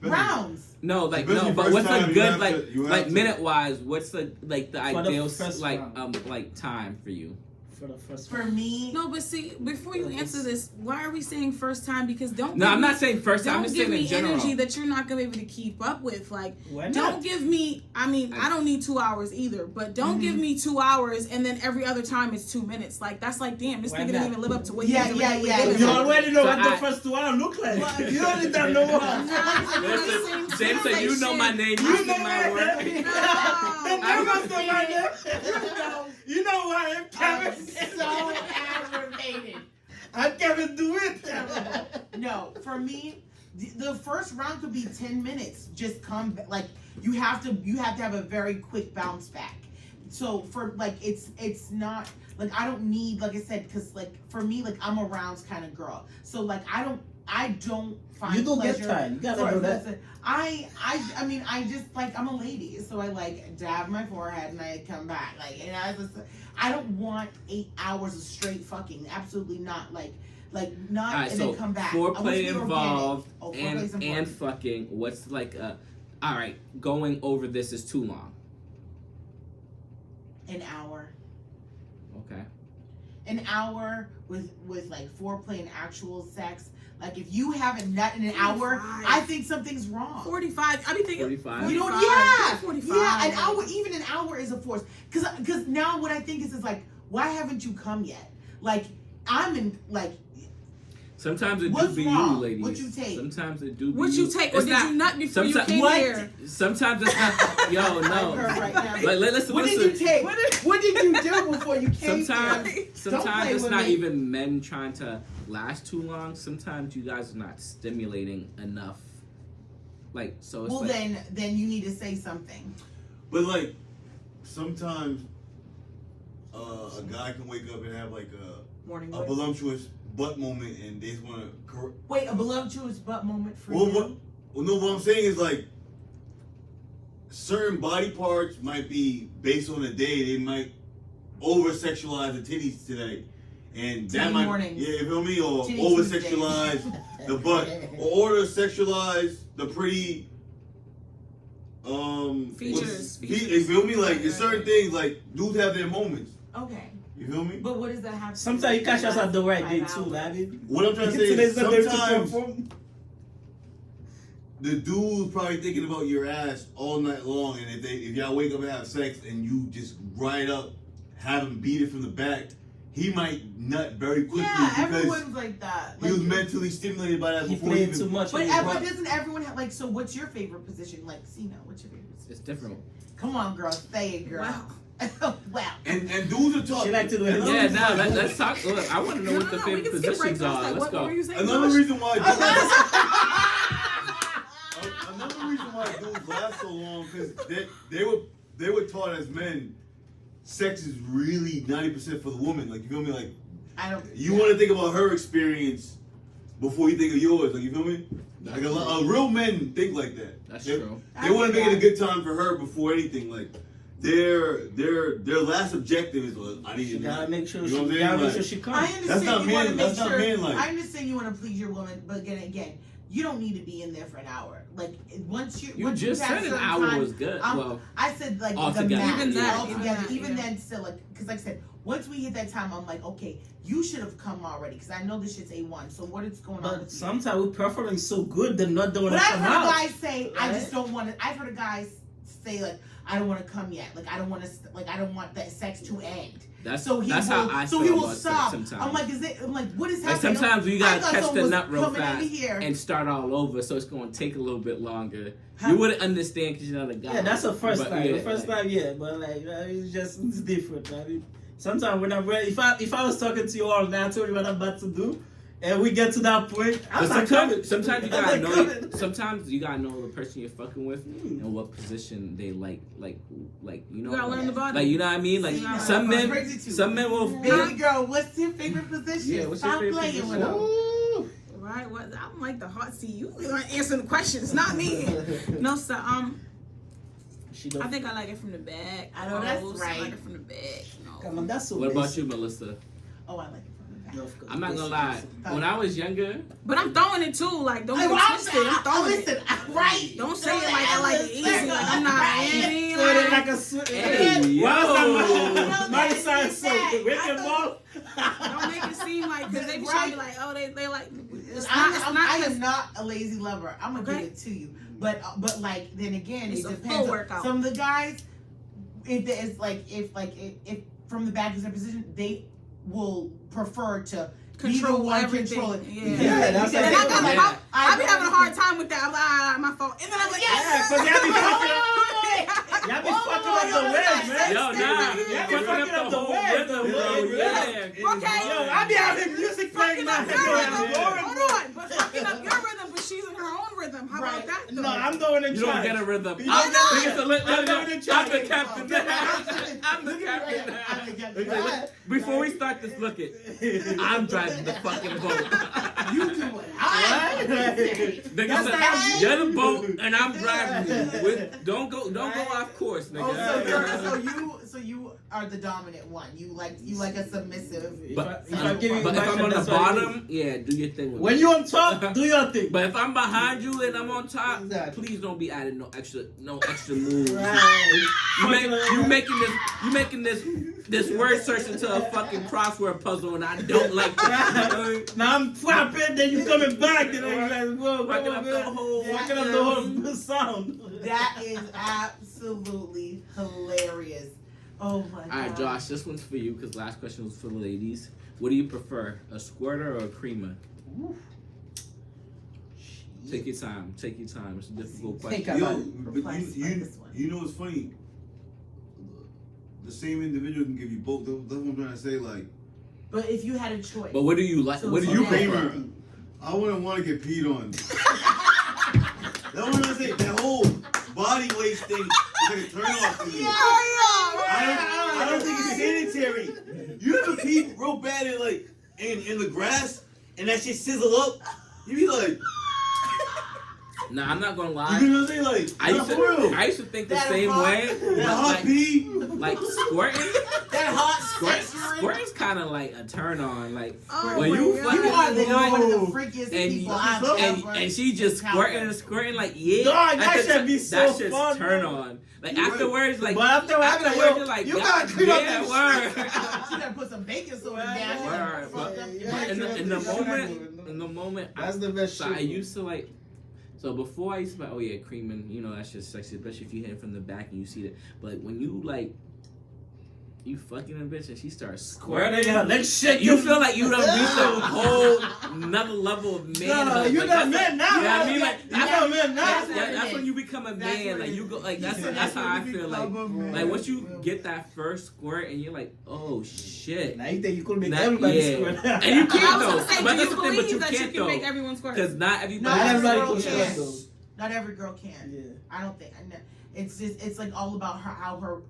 Rounds. No, like Especially no, but first what's time, a you good have like to- you have like to. minute wise? What's the like the For the ideal first like round. like time for you? for the first For one. me, No, but see, before you answer this, why are we saying first time? Because No, I'm not saying first time. I'm Don't just give saying in me general. energy that you're not gonna be able to keep up with. Like, Why not? don't give me. I mean, I don't need 2 hours either, but don't give me 2 hours and then every other time it's 2 minutes. Like, that's like, damn, this Why nigga not? didn't even live up to what Yeah, he was yeah, originally yeah. giving You us. already know So what the I- first 2 hours look like. Well, You don't need to know more. Listen, James said, "You know my name. You see my work." You know who I am, I'm Kevin. so aggravated. I'm Kevin DeWitt. No, for me, the first round could be 10 minutes. Just come like you have to have a very quick bounce back. So for like it's not like I don't need, like I said, because like for me, like I'm a rounds kind of girl. So like I don't find You don't get pleasure tired. You gotta for- know that. listen, I mean I just like I'm a lady, so I like dab my forehead and I come back like, and I don't want 8 hours of straight fucking. Absolutely not. Like not All right, and so then come back. I want to foreplay be organic. involved Oh, and foreplay's important. and fucking. What's like all right, going over this is too long. An hour. Okay. An hour with like foreplay and actual sex. Like if you haven't nut in an hour, 45. I think something's wrong. 45. I be thinking 45. You know, 45, yeah, 45. yeah. An hour, even an hour is a force. Because now what I think is like, why haven't you come yet? Like I'm in like. Sometimes it What's do be wrong? you, ladies. What you take? Sometimes it do be What you take, or It's did not- you nut before you someti- came What? here? Sometimes it's not. Yo, I no. heard right now. Listen, What did listen. you take? What did you do before you came Sometimes, here? sometimes play it's with not me. even men trying to last too long. Sometimes you guys are not stimulating enough. Like so. It's Well, like, then you need to say something. But like, sometimes a guy can wake up and have like Morning. a wood. voluptuous butt moment, and they just want to. Wait, a voluptuous butt moment for Well, you? no, what I'm saying is like, certain body parts might be based on the day. They might over sexualize the titties today, and that Titty might, mornings. yeah, you feel me, or Titty over Tuesdays. sexualize the butt, or sexualize the pretty. Features. You feel me? Like, Right, there's certain right. things like dudes have their moments. Okay. You feel me? But what does that have to Sometimes you do catch with us at the right 5 day hours? too, David. What I'm trying to say is Today's the day to sometimes perform. the dude's probably thinking about your ass all night long, and if y'all wake up and have sex and you just right up, have him beat it from the back, he might nut very quickly Yeah, because everyone's like that. he was Like, mentally stimulated by that He before he played even. too much. But with his butt. doesn't everyone have like? So what's your favorite position? Like, Cena, what's your favorite position? it's different. Come on, girl, say it, girl. Wow. Wow. And dudes are talking. She like to do it. Yeah, now let's talk. Look, I want to know what the we favorite can skip right positions past are. that. Let's What go. were you saying, Another Josh? reason why another reason why dudes last so long because they were taught as men, sex is really 90% for the woman. Like, you feel me? Like, I don't. you want to think about her experience before you think of yours. Like, you feel me? Like real men think like that. That's they, true. They want to make it a good time for her before anything. Like, their last objective is, well, I need She to gotta make sure You she know what I'm gotta saying? make sure Like, she I comes. understand That's not you want to man- make that's not sure. man-like. I understand you want to please your woman, but again, you don't need to be in there for an hour. Like once you. You once just pass said an certain hour time, was good. Well, I said like the altogether. max. Even that, altogether. even Even that, then, still like, because like I said, once we hit that time, I'm like, okay, you should have come already, because I know this shit's A1. So what is going on? But With you? sometimes we're performing so good, they're not doing But it I've come heard out. guys say, I Right? just don't want to. I've heard guys say like, I don't want to come yet. Like I don't want to. Like I don't want that sex to end. that's So he that's will. how I so feel he will about sex stop. sometimes. I'm like, is it? I'm like, what is Like happening? sometimes you I gotta thought catch the someone nut was real coming fast into here. and start all over, so it's gonna take a little bit longer. How- You wouldn't understand because you're not a guy. Yeah, that's the first But time. yeah, the first like- time, yeah, but like it's just it's different. I mean, sometimes when I'm ready, if I was talking to you all now, I told you what I'm about to do, and we get to that point, I'm But not coming. sometimes you I'm gotta not know. coming. Sometimes you gotta know the person you're fucking with and what position they like. You know. You gotta learn the body. Like you know what I mean. Like Yeah. some men, Crazy too. some men will. Baby girl, what's your favorite position? Yeah, what's your Stop favorite playing position? with them. Ooh. Right? What? I'm like the hot seat. You answering the questions, not me. No, sir. She I don't. think I like it from the back. I know that's I like right. it from the back. Come on, that's so. What about basic. you, Melissa? Oh, I like it from the back. No, of course. I'm not gonna Basic. lie. When I was younger, But I'm throwing it too. Like, don't get it twisted. I'm throwing it. Listen, right. Don't say it like I like it easy. Like I'm not. Right. Ain't So they like, like a sweet. Hey, Why yo. is that my side so? Wrecking ball. Don't make it seem like because they be trying to be like, oh, they like. I am not a lazy lover. I'm gonna Okay. give it to you, but like then again, It's it a depends. full on- workout. Some of the guys, if from the back is their position, they will prefer to Control be the one everything. control it. Yeah. Because- Yeah, that's because And they I feel got, like, I be having a hard time with that. I'm like, my fault. And then I'm like, Yeah, because y'all be fucking up the waves, man. Yo, nah, Yeah, fucking fucking up the whole waves, rhythm, though, bro. yeah. Yeah. Okay. Yo, I be having music playing in my Fucking up your rhythm. head. Hold on, but fucking up your rhythm, but she's in her own rhythm. How about Right. that? Though? No, I'm the one in You don't charge. get a rhythm. You I'm don't the I'm the one in charge. I'm the captain. I'm the captain. I'm the captain. Okay, before we start this, look it. I'm driving the fucking boat. You do what I say. Nigga That's said, right. you're the boat and I'm driving you. Don't go off course, nigga. Oh, so you are the dominant one. You like a submissive. But If I give you but if my I'm on the that's what I do. bottom, yeah, do your thing with When me. you on top, do your thing. But if I'm behind you and I'm on top, Exactly. please don't be adding no extra moves. Right. You making this word search into a fucking crossword puzzle, and I don't like that. Now I'm flapping, then you coming back, then I'm like, whoa, Fucking up the whole- fucking up the whole sound. That is absolutely hilarious. Oh my god. All right, Josh, this one's for you because last question was for the ladies. What do you prefer, a squirter or a creamer? Take your time. Take your time. It's a difficult question. Take Yo, a- but Replies by this one. you know what's funny? The same individual can give you both. That's what I'm trying to say. Like, But if you had a choice. But what do you like? So What do it's you okay. prefer? Kramer, I wouldn't want to get peed on. That's what I'm trying to say. That whole body waste thing is like a turn off to me. I don't think it's sanitary. You ever pee real bad in the grass and that shit sizzle up? You be like, Nah, I'm not gonna you lie. know what I'm saying? Like, I used for real. to think the That same hot- way. That but hot like, pee. like squirting. That hot Squirting's kind of like a turn on. Like Oh when my you God. fucking You are doing- one of the freakiest and people I've ever. and she just squirting like yeah. Dog, that At the should t- be so that shit's fun, turn bro. on. Like You're afterwards, like But afterwards, you're like you yeah, gotta clean up yeah, that word. She done put some baking soda Right. down. She done Word, fucked but- up your But in back. the moment, That's the best so shit. I used to like. So before I used to be like, oh yeah, creaming, you know, that's just sexy, especially if you hit it from the back and you see it. But like, when you like, you fucking a bitch and she starts squirting, Let's shake you feel like you done reached a whole another level of manhood. you Like, not that's man now. You know what I mean? Like, you not man now. that's when you become a That's man. what Like it you is. go, like that's Yeah, that's how I when you feel. Like, become a man. like once you get that first squirt and you're like, oh shit. Now you think you could make Not- everybody yeah. squirt. And you I can't was though. gonna say, But do that's you the thing, but believe you that you can't can though. make everyone squirt? Because not everybody. Not everybody Everybody can. can. though. Not every girl can. Yeah. I don't think. It's just. It's like all about how her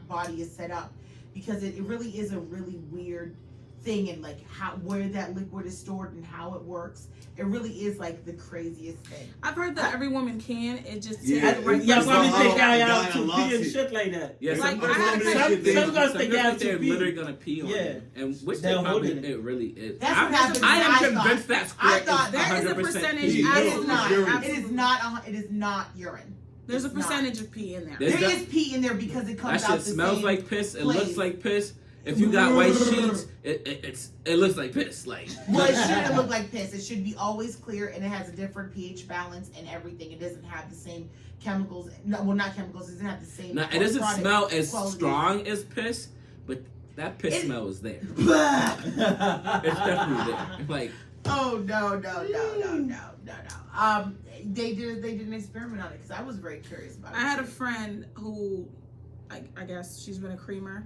body is set up, because it really is a really weird thing, and like where that liquid is stored and how it works. It really is like the craziest thing. I've heard that every woman can. It just Yeah, takes the right Yeah, It's probably not take how out Diana to lost pee and it. shit like that. Yeah, Like, some girls I- think some- they- some girls think they have they're to pee. literally gonna pee on Yeah. you, and which They're they probably holding it. it really is. That's what happens. I am I convinced thought- that I squirt thought is there is a 100% percentage. pee. No, It is Absolutely, not. urine. It is not. It is not urine. There's a It's not. percentage of pee in there. There's There that- is pee in there because it That comes out shit the smells same like piss. It place. looks like piss. If you got white sheets, it looks like piss. Like Well, it shouldn't look like piss. It should be always clear, and it has a different pH balance and everything. It doesn't have the same chemicals. No, well, not chemicals. It doesn't have the same. now, it doesn't product smell as quality. strong as piss, but that piss It- smell is there. Bah! It's definitely there. Like Oh no. They did an experiment on it because I was very curious about it. I had a friend who, I guess she's been a creamer,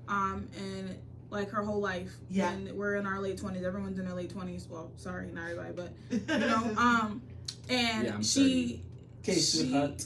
and like her whole life. Yeah. And we're in our late 20s. Everyone's in their late 20s. Well, sorry, not everybody, but you know, and Yeah, I'm she. Okay, sweetheart.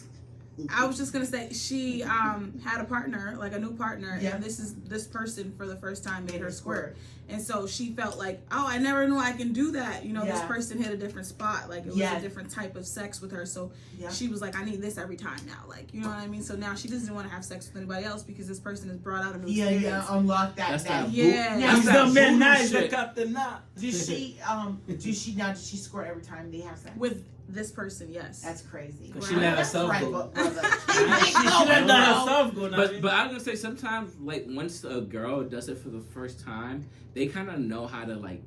I was just gonna say she had a partner, like a new partner, Yeah. and this person for the first time made her squirt, and so she felt like, oh, I never knew I can do that. You know, this Yeah. person hit a different spot, like it was Yeah. a different type of sex with her. So Yeah. she was like, I need this every time now, like you know what I mean. So now she doesn't want to have sex with anybody else because this person has brought out a new experience. Unlock that. that's that. that. Yeah. boo- Now, that's He's that the man voodoo now, he's the shit. captain now. Does she squirt every time they have sex? With this person, yes. That's crazy. Cause she let That's herself right, go. brother. She let herself go. But I was gonna say sometimes like once a girl does it for the first time, they kind of know how to like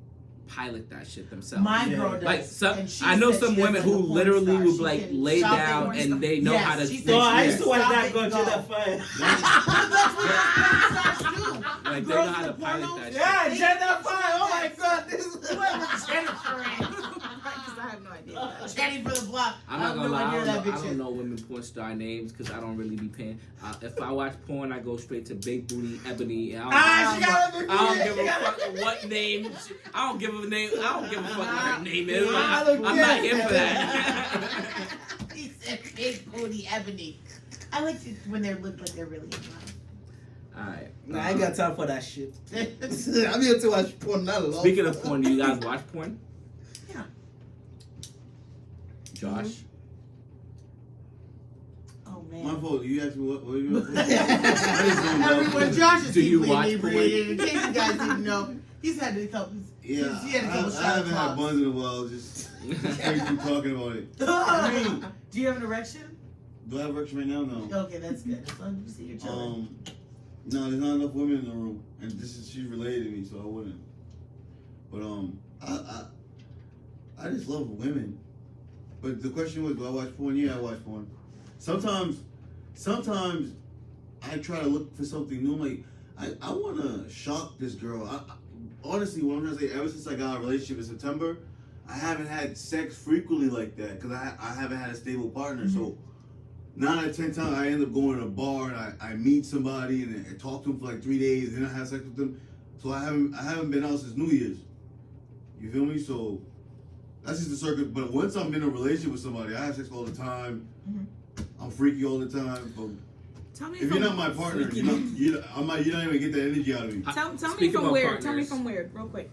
pilot that shit themselves. My Yeah. girl does. Like some, and she I know said some she does women like a who porn literally star. would She like can lay shop down porn and star. they know Yes, how to. she said No, I she used to watch Stop that it, girl go. to that fire. That's what porn stars do. Like they Girls know how to with pilot pornos, that shit. Yeah, They- Jennifer. Oh my God, this is Whoever Jennifer is. Because I have no idea. Jenny for the block. I'm I not have gonna no lie, idea I that don't, bitch know, I is. don't know women porn star names because I don't really be paying. If I watch porn, I go straight to Big Booty Ebony. And Ah, she got a I don't give a fuck what name. I don't give a name. I don't give a fuck what her name is. I don't I'm not care. here for that. He said Big Booty Ebony. I like it when they look like they're really in love. All right. Nah, I ain't got time for that shit. I'm here to watch porn, not love. Speaking of porn, do you guys watch porn? Yeah. Josh. Oh My man. fault. You asked me what you want. I just don't know. Everyone, Josh is Do you deeply watch inebriated. In case you guys didn't know, he's had a couple. Yeah, he had a couple I shot haven't had of buns in a while. Just straight through talking about it. I mean, Do you have an erection? do I have erection right now? No. Okay, that's good. As long as you see you're chilling. No, there's not enough women in the room, and she's related to me, so I wouldn't. But I just love women. But the question was, do I watch porn? Yeah, I watch porn. Sometimes I try to look for something new. I'm like, I want to shock this girl. Honestly, what I'm trying to say, ever since I got a relationship in September, I haven't had sex frequently like that because I haven't had a stable partner. So 9 out of 10 times I end up going to a bar and I meet somebody and I talk to them for like 3 days and then I have sex with them. So I haven't been out since New Year's. You feel me? So that's just the circuit. But once I'm in a relationship with somebody, I have sex all the time. I'm freaky all the time. But Tell me if you're not my partner, you're not even gonna get that energy out of me. Tell me Speaking if I'm of weird. Tell me partners. if I'm weird, real quick.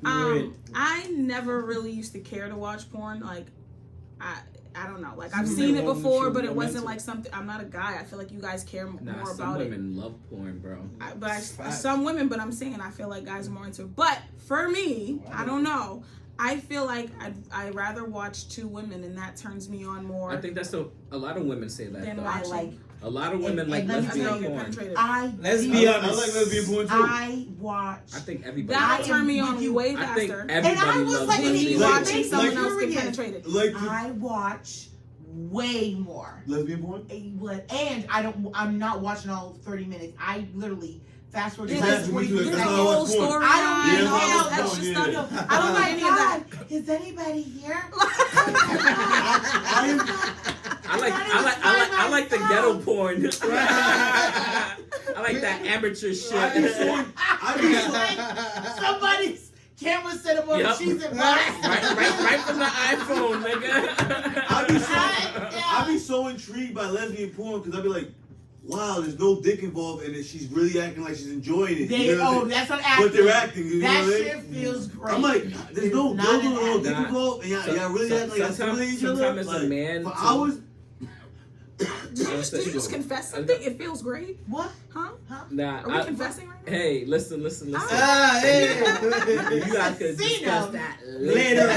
Weird. I never really used to care to watch porn. Like, I don't know. Like, I've Something seen it wrong with before, you, but it no wasn't mental. like something. I'm not a guy. I feel like you guys care Nah, more some about it. women love porn, bro. Some women, but I'm saying I feel like guys are more into it. But for me, I don't know. I feel like I'd rather watch two women, and that turns me on more. I think that's a lot of women say that. Then though. I like. A lot of women And like let me That's how lesbian you get porn. penetrated. Let's do- be I honest. like lesbian porn too. I watch. I think everybody. That'll I turn am me with on you. way I think faster everybody And I was loves like, than me lesbian like- watching porn. someone like- else get Curious. penetrated. Like I watch way more. lesbian porn? And I'm not watching all 30 minutes. I literally fast forward to Exactly, me too. There's That's a how I whole watch porn. story. I don't line, need all help. this extra Yeah. stuff. Yeah. I don't Oh like my any of that. God, is anybody here? I like the ghetto porn. I like that amateur shit. Somebody's camera set up on Yep. the cheese and right from the iPhone, nigga. I be so intrigued by lesbian porn because I be like, wow, there's no dick involved and she's really acting like she's enjoying it. You know what I'm saying? That's not acting. But they're acting. You know That what I mean? shit feels great. I'm like, there's It's no not an no act. dick Nah. involved, and y'all really act like y'all stimulate each other. Sometimes as a like, man, for too. hours. Did you just confess something? It feels great, What? huh? Nah, Are we confessing right now? hey, listen. Ah, hey. You guys could See discuss them. that Later.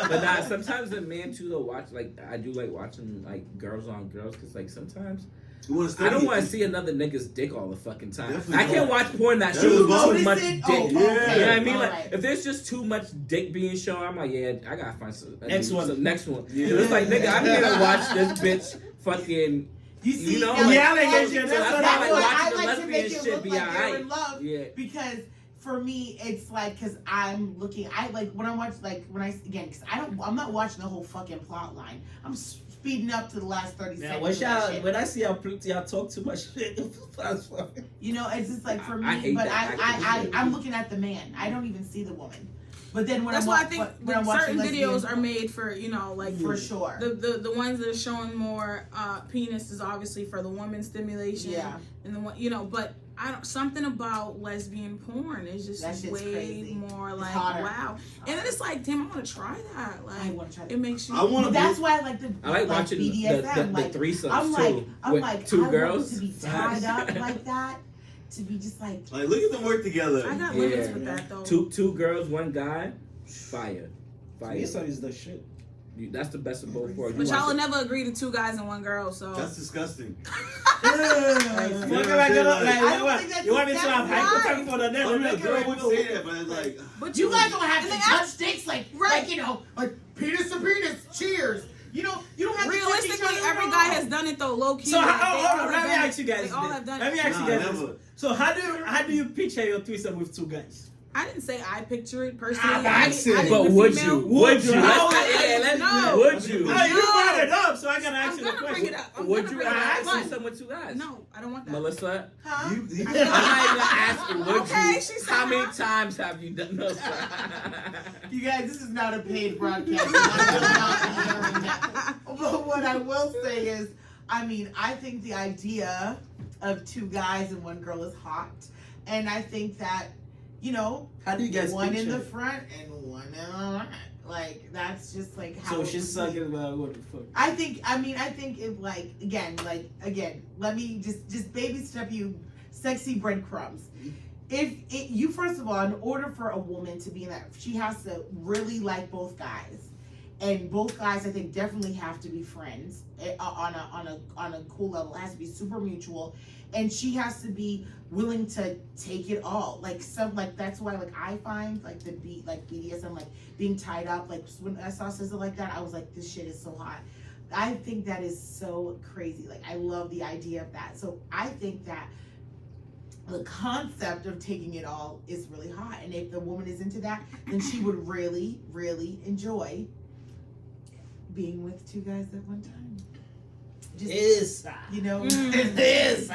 But nah, sometimes the man too though watch like I do like watching like girls on girls because like sometimes You wanna I study don't it. want to see another nigga's dick all the fucking time. Definitely I can't don't. watch porn that That shows is too notice much it? dick. Oh, You know what I mean? Like alright. if there's just too much dick being shown, I'm like, yeah, I gotta find some Next one. Next one. Yeah. It's like nigga, I'm here to watch this bitch fucking. You see, You know, now, like- Yeah, like, that's yeah, what that's what I I like. like I watching the like to make lesbian it shit look be like they're alright. in love. Yeah. Because for me, it's like because I'm looking. I like when I watch because I'm not watching the whole fucking plot line. I'm speeding up to the last 30 Yeah, seconds. when, of that shit. when I see y'all talk too much shit, fast forward. You know, it's just like for me, I hate but that. I'm looking at the man. I don't even see the woman. But then when That's I'm why I wa- think when I'm watching certain videos lesbian- are made for like for sure. the ones that are showing more penis is obviously for the woman stimulation. Yeah. And the one but I don't something about lesbian porn is just That shit's way crazy. more It's like hotter. wow. And then it's like, damn, I want to try that. I Like want to try it that. makes you. I want But to. that's why I like the I like watching the BDSM. like, threesomes I'm too. with like, two I girls. want to be tied up like that. To be just like, Like, look at them work together. I got Yeah. limits with that though. Two girls, one guy. Fire. Threesome is the shit. That's the best of both worlds. But y'all will never agree to 2 guys and 1 girl, so. That's disgusting. What am I gonna like? I don't think that's You want me to have disgusting. hypothetical for the I mean, a next? girl would say that, but it's like, But You guys don't have and to they touch dicks like Right. you know, like penis to penis. Cheers. You don't have to touch each realistically, other every at guy all. has done it though, low key. So Like, how, they all hold on, have let me done ask it. you guys. They all this. have done Let me it. ask you Nah, guys. never. this. So how do you picture your threesome with 2 guys? I didn't say I picture it personally. I'm I asking. didn't But the would female. you? Would you? How- No. Would you? Oh, you brought it up, so I gotta ask I'm you the gonna bring question. it up. I'm Would gonna you bring it up. ask But- you someone with 2 guys? No, I don't want that. Melissa, Huh? you, I'm not even asking would Okay, you. she said How many huh? times have you done those? You guys, this is not a paid broadcast. I'm not hearing that. But what I will say is, I mean, I think the idea of 2 guys and 1 girl is hot, and I think that, you know, How do you guys one in picture the it? front and one in the back. Like that's just like how. So it she's would be. sucking about what the fuck? I think if again, let me just baby step you, sexy breadcrumbs. You first of all, in order for a woman to be in that, she has to really like both guys, and both guys I think definitely have to be friends on a cool level. It has to be super mutual, and she has to be willing to take it all. That's why I find like BDSM, like being tied up. Like when I saw Sizzle like that, I was like, this shit is so hot. I think that is so crazy. Like I love the idea of that. So I think that the concept of taking it all is really hot. And if the woman is into that, then she would really, really enjoy being with 2 guys at one time. Just, you know, that's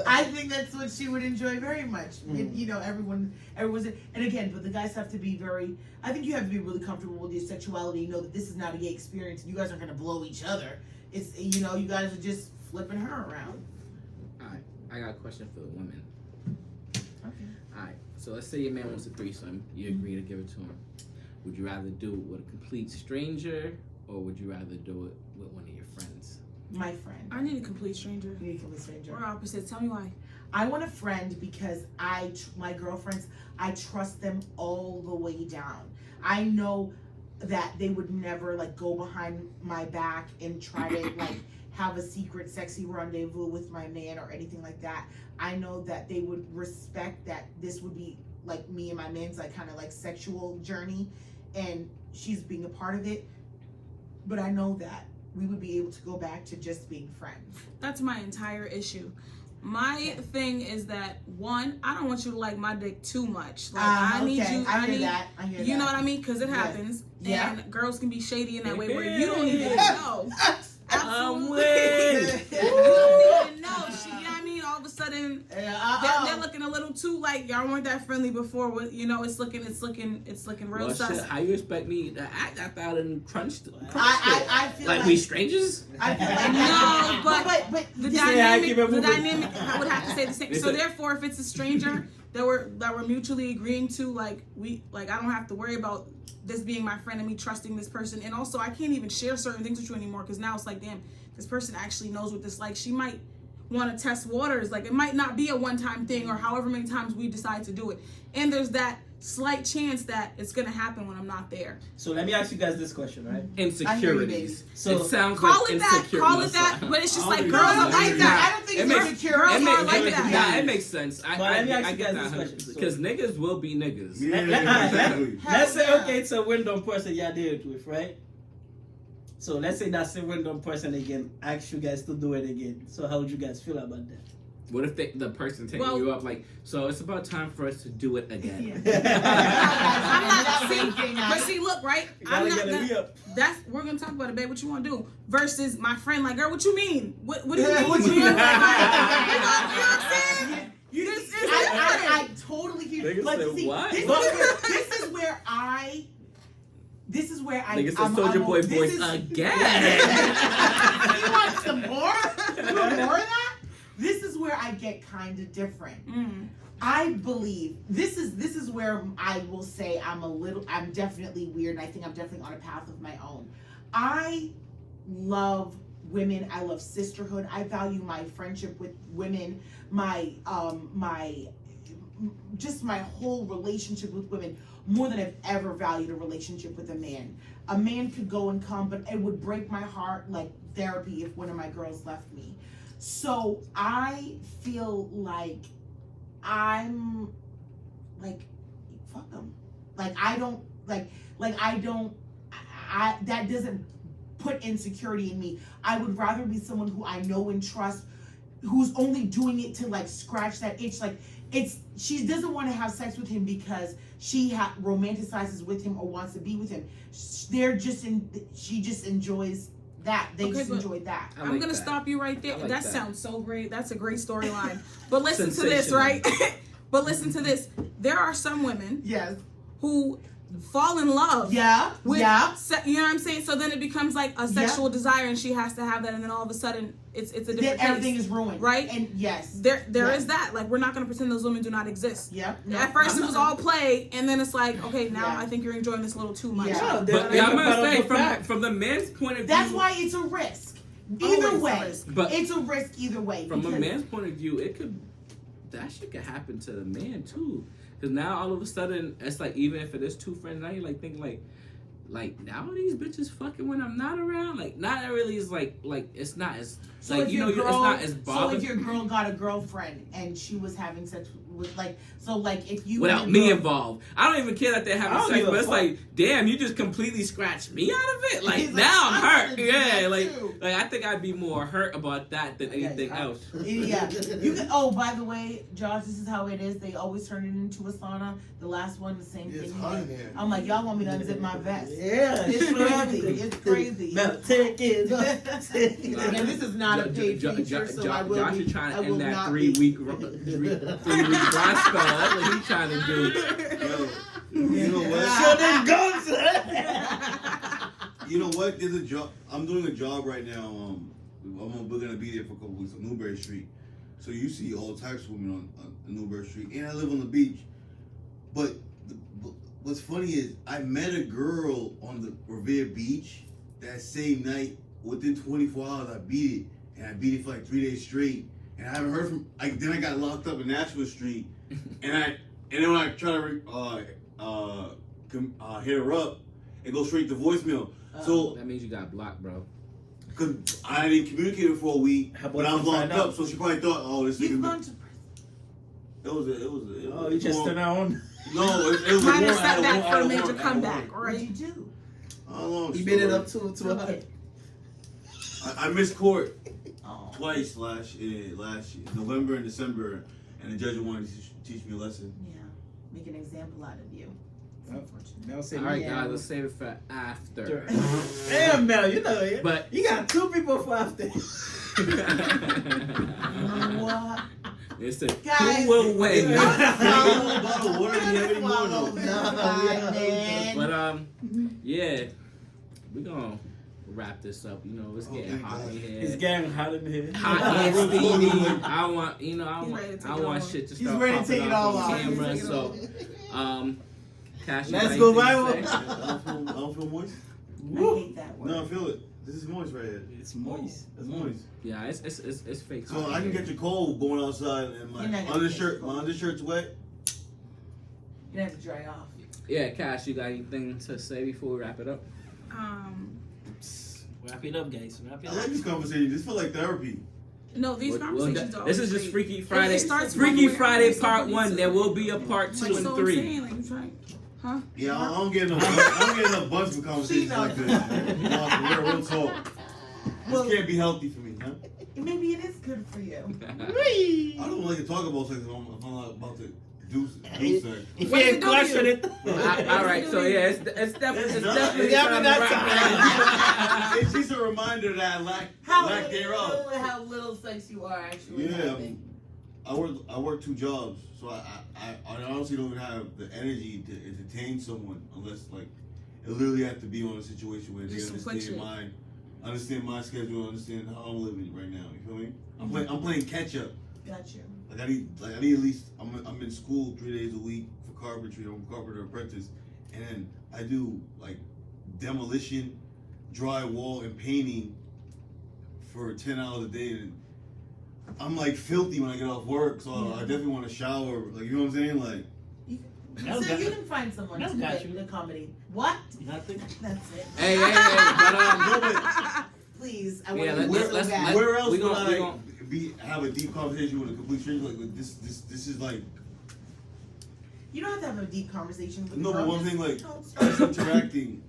I think that's what she would enjoy very much. You know, everyone's, and again, but the guys have to be very, I think you have to be really comfortable with your sexuality. You know that this is not a gay experience. You guys aren't going to blow each other. It's, you know, you guys are just flipping her around. Alright, I got a question for the women. Okay. Alright, so let's say your man wants a threesome. You agree to give it to him. Would you rather do it with a complete stranger, or would you rather do it with one of your friends? My friend. I need a complete stranger. You need to be a stranger. We're opposites. Tell me why. I want a friend because my girlfriends, I trust them all the way down. I know that they would never like go behind my back and try to like have a secret sexy rendezvous with my man or anything like that. I know that they would respect that this would be like me and my man's like kind of like sexual journey, and she's being a part of it. But I know that we would be able to go back to just being friends. That's my entire issue. My thing is that, one, I don't want you to like my dick too much. Like I need you. I hear that. You know what I mean? Because it Yes. happens. Yeah. And girls can be shady in that way where you don't even know. I'm Absolutely. with. You don't even know. She, you know what I mean? All of a sudden, Yeah, they're looking a little too like y'all weren't that friendly before. With you know, it's looking real Well, sus. shit, how you expect me to act after I done crunched I feel like we strangers? I feel like No, but the dynamic, keep it moving. I would have to say the same. So therefore, if it's a stranger that we're mutually agreeing to, like I don't have to worry about this being my friend and me trusting this person. And also, I can't even share certain things with you anymore because now it's like, damn, this person actually knows what this like. She might want to test waters. Like it might not be a one-time thing or however many times we decide to do it. And there's that slight chance that it's gonna happen when I'm not there. So let me ask you guys this question, right? Insecurities. So it sounds Call like it that, insecurities. but it's just I like don't girls agree. are like that. I don't think It it's makes- insecure. Girls It are makes, like that. yeah, it makes sense. But let me ask I you get guys that this question. because niggas will be niggas. Yeah, exactly. Let's say, yeah. okay, it's a random person you did it with, right? So let's say that's a random person again, ask you guys to do it again. So how would you guys feel about that? What if the person taking you up like, so it's about time for us to do it again? I'm not That see, thing, but see, look, right? You gotta I'm not. get a re-up. That's we're gonna talk about it, babe. What you want to do? Versus my friend, like, girl, what you mean? What do you Yeah, mean? what you You know mean? what I'm saying? This is I totally hear. Niggas But said see, what? this is where I. Niggas said Soulja Boy voice again. You want some more? You want more of that? This is where I get kind of different. I believe this is where I will say I'm definitely weird, and I think I'm definitely on a path of my own. I love women. I love sisterhood. I value my friendship with women, my just my whole relationship with women more than I've ever valued a relationship with a man. A man could go and come, but it would break my heart like therapy if one of my girls left me. So I feel like I'm like, fuck them. Like I don't that doesn't put insecurity in me. I would rather be someone who I know and trust, who's only doing it to like scratch that itch. Like she doesn't want to have sex with him because she romanticizes with him or wants to be with him. She just enjoys that. They just enjoy that. I'm gonna stop you right there. Like that that. sounds so great. That's a great storyline. But listen to this, right? But listen to this. There are some women Yes. who fall in love. Yeah. With Yeah. you know what I'm saying? So then it becomes like a sexual desire, and she has to have that, and then all of a sudden it's a different Then everything case, is ruined. right? And yes. There Yes. is that. Like, we're not gonna pretend those women do not exist. Yep. At first it was all play, and then it's like, okay, now Yeah. I think you're enjoying this a little too much. Yeah. But yeah, I'm gonna say from the man's point of view. That's why it's a risk. Always Either a way. risk. But it's a risk either way. from a because- man's point of view, that shit could happen to the man too. Because now all of a sudden, it's like, even if it is two friends, now you're like thinking like now these bitches fucking when I'm not around. Like, not really is like it's not as So like if you know your girl, it's not as so bothersome if your girl got a girlfriend and she was having sex with like if you without and me your girl- involved. I don't even care that they're I having don't sex, give a but it's fuck. like, damn, you just completely scratched me out of it. Like He's like, now I'm I hurt. would've Yeah, done like that too. I think I'd be more hurt about that than anything Yeah, else. Yeah, you can. Oh, by the way, Josh, this is how it is. They always turn it into a sauna. The last one, the same It's thing. hot in here. I'm like, y'all want me to unzip my vest? Yeah, It's crazy. It's crazy. Now take it. And this is not a paid feature, so I will Josh be. is trying I to will end that not 3 be. week dry spell. That's what he's trying to do. Yo, you know what? Show them guns. You know what? There's a job. I'm doing a job right now. We're gonna be there for a couple weeks on Newberry Street. So you see all types of women on Newberry Street, and I live on the beach. But what's funny is I met a girl on the Revere Beach that same night. Within 24 hours, I beat it, and I beat it for like 3 days straight. And I haven't heard from. Then I got locked up in Nashville Street, and then when I try to hit her up, it goes straight to voicemail. So That means you got blocked, bro. cause I didn't communicate with her for a week, How about but I was you locked find up, out? so she probably thought, oh, this You've nigga. gone to It was. Oh, you just turn on. No, it was a Minor warrant. I had a setback for a warrant. major I had a comeback, warrant. What'd right? you do? How long? He made it up to a Okay. I missed court Oh. twice last year, November and December, and the judge wanted to teach me a lesson. Yeah. Make an example out of you. It's Yep. unfortunate. Now say All right, yeah. guys, let's save it for after. Damn, Mel, you know it. But You got 2 people for after. What? it's a Guys. who will win. Bottle of water, do you have any more? No. But yeah, we're gonna wrap this up. You know, it's getting thank hot God. in here. It's getting hot in here. Hot and steamy. I want, He's ready to take I it want all shit to He's start ready to popping take it off all on off. camera. He's So, Cash, you Let's got go anything to viral. say? I don't feel moist. I hate that word. No, I feel it. This is moist right here. It's moist. It's moist. Yeah, it's fake. So hot I in can here. get your cold going outside, and You're my not gonna undershirt, get my cold. undershirt's wet. You have to dry off. Yeah, Cash, you got anything to say before we wrap it up? Wrap it up, guys. Wrap it I like up. this conversation. This feel like therapy. No, these Well, conversations are this always is just great. Freaky Friday. It starts one Freaky way, Friday it's Part somebody 1. too. There will be a Part 2 Like, and so 3. I'm saying, like, I'm trying, huh? Yeah, I don't get enough. I don't get enough buzz for conversations like this. No, real talk. Well- This can't be healthy for me, huh? Maybe it is good for you. I don't like to talk about sex if I'm not about to do sex. If What you does ain't it do question to it. All right, so yeah, it's definitely Yeah, time but to wrap it up. It's just a reminder that I lack thereof. How little sex you are actually Yeah, having. I work 2 jobs, so I honestly don't have the energy to entertain someone unless like it literally have to be on a situation where they Just some quick understand my schedule, understand how I'm living right now. You feel me? I'm playing catch up. Got you. Like I need at least I'm in school 3 days a week for carpentry. I'm a carpenter apprentice, and then I do like demolition, drywall, and painting for 10 hours a day. And I'm like filthy when I get off work, so I definitely want to shower. Like, you know what I'm saying? Like, That's So got- you can find someone that's to got make you. the comedy. What? Nothing. That's it. Hey, but Please, I Yeah, want let's- to so let's- bad. where else we would gon- we I gon- have a deep conversation with a complete stranger? Like, this is like, You don't have to have a deep conversation with no, a but girl, one just thing, like, don't us start. interacting,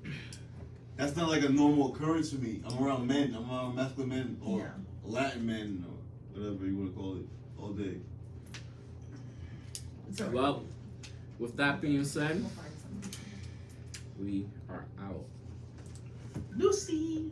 that's not like a normal occurrence for me. I'm around men, I'm around masculine men, or Yeah. Latin men, or whatever you want to call it, all day. It's alright. well, with that being said, We'll find someone. we are out. Lucy's.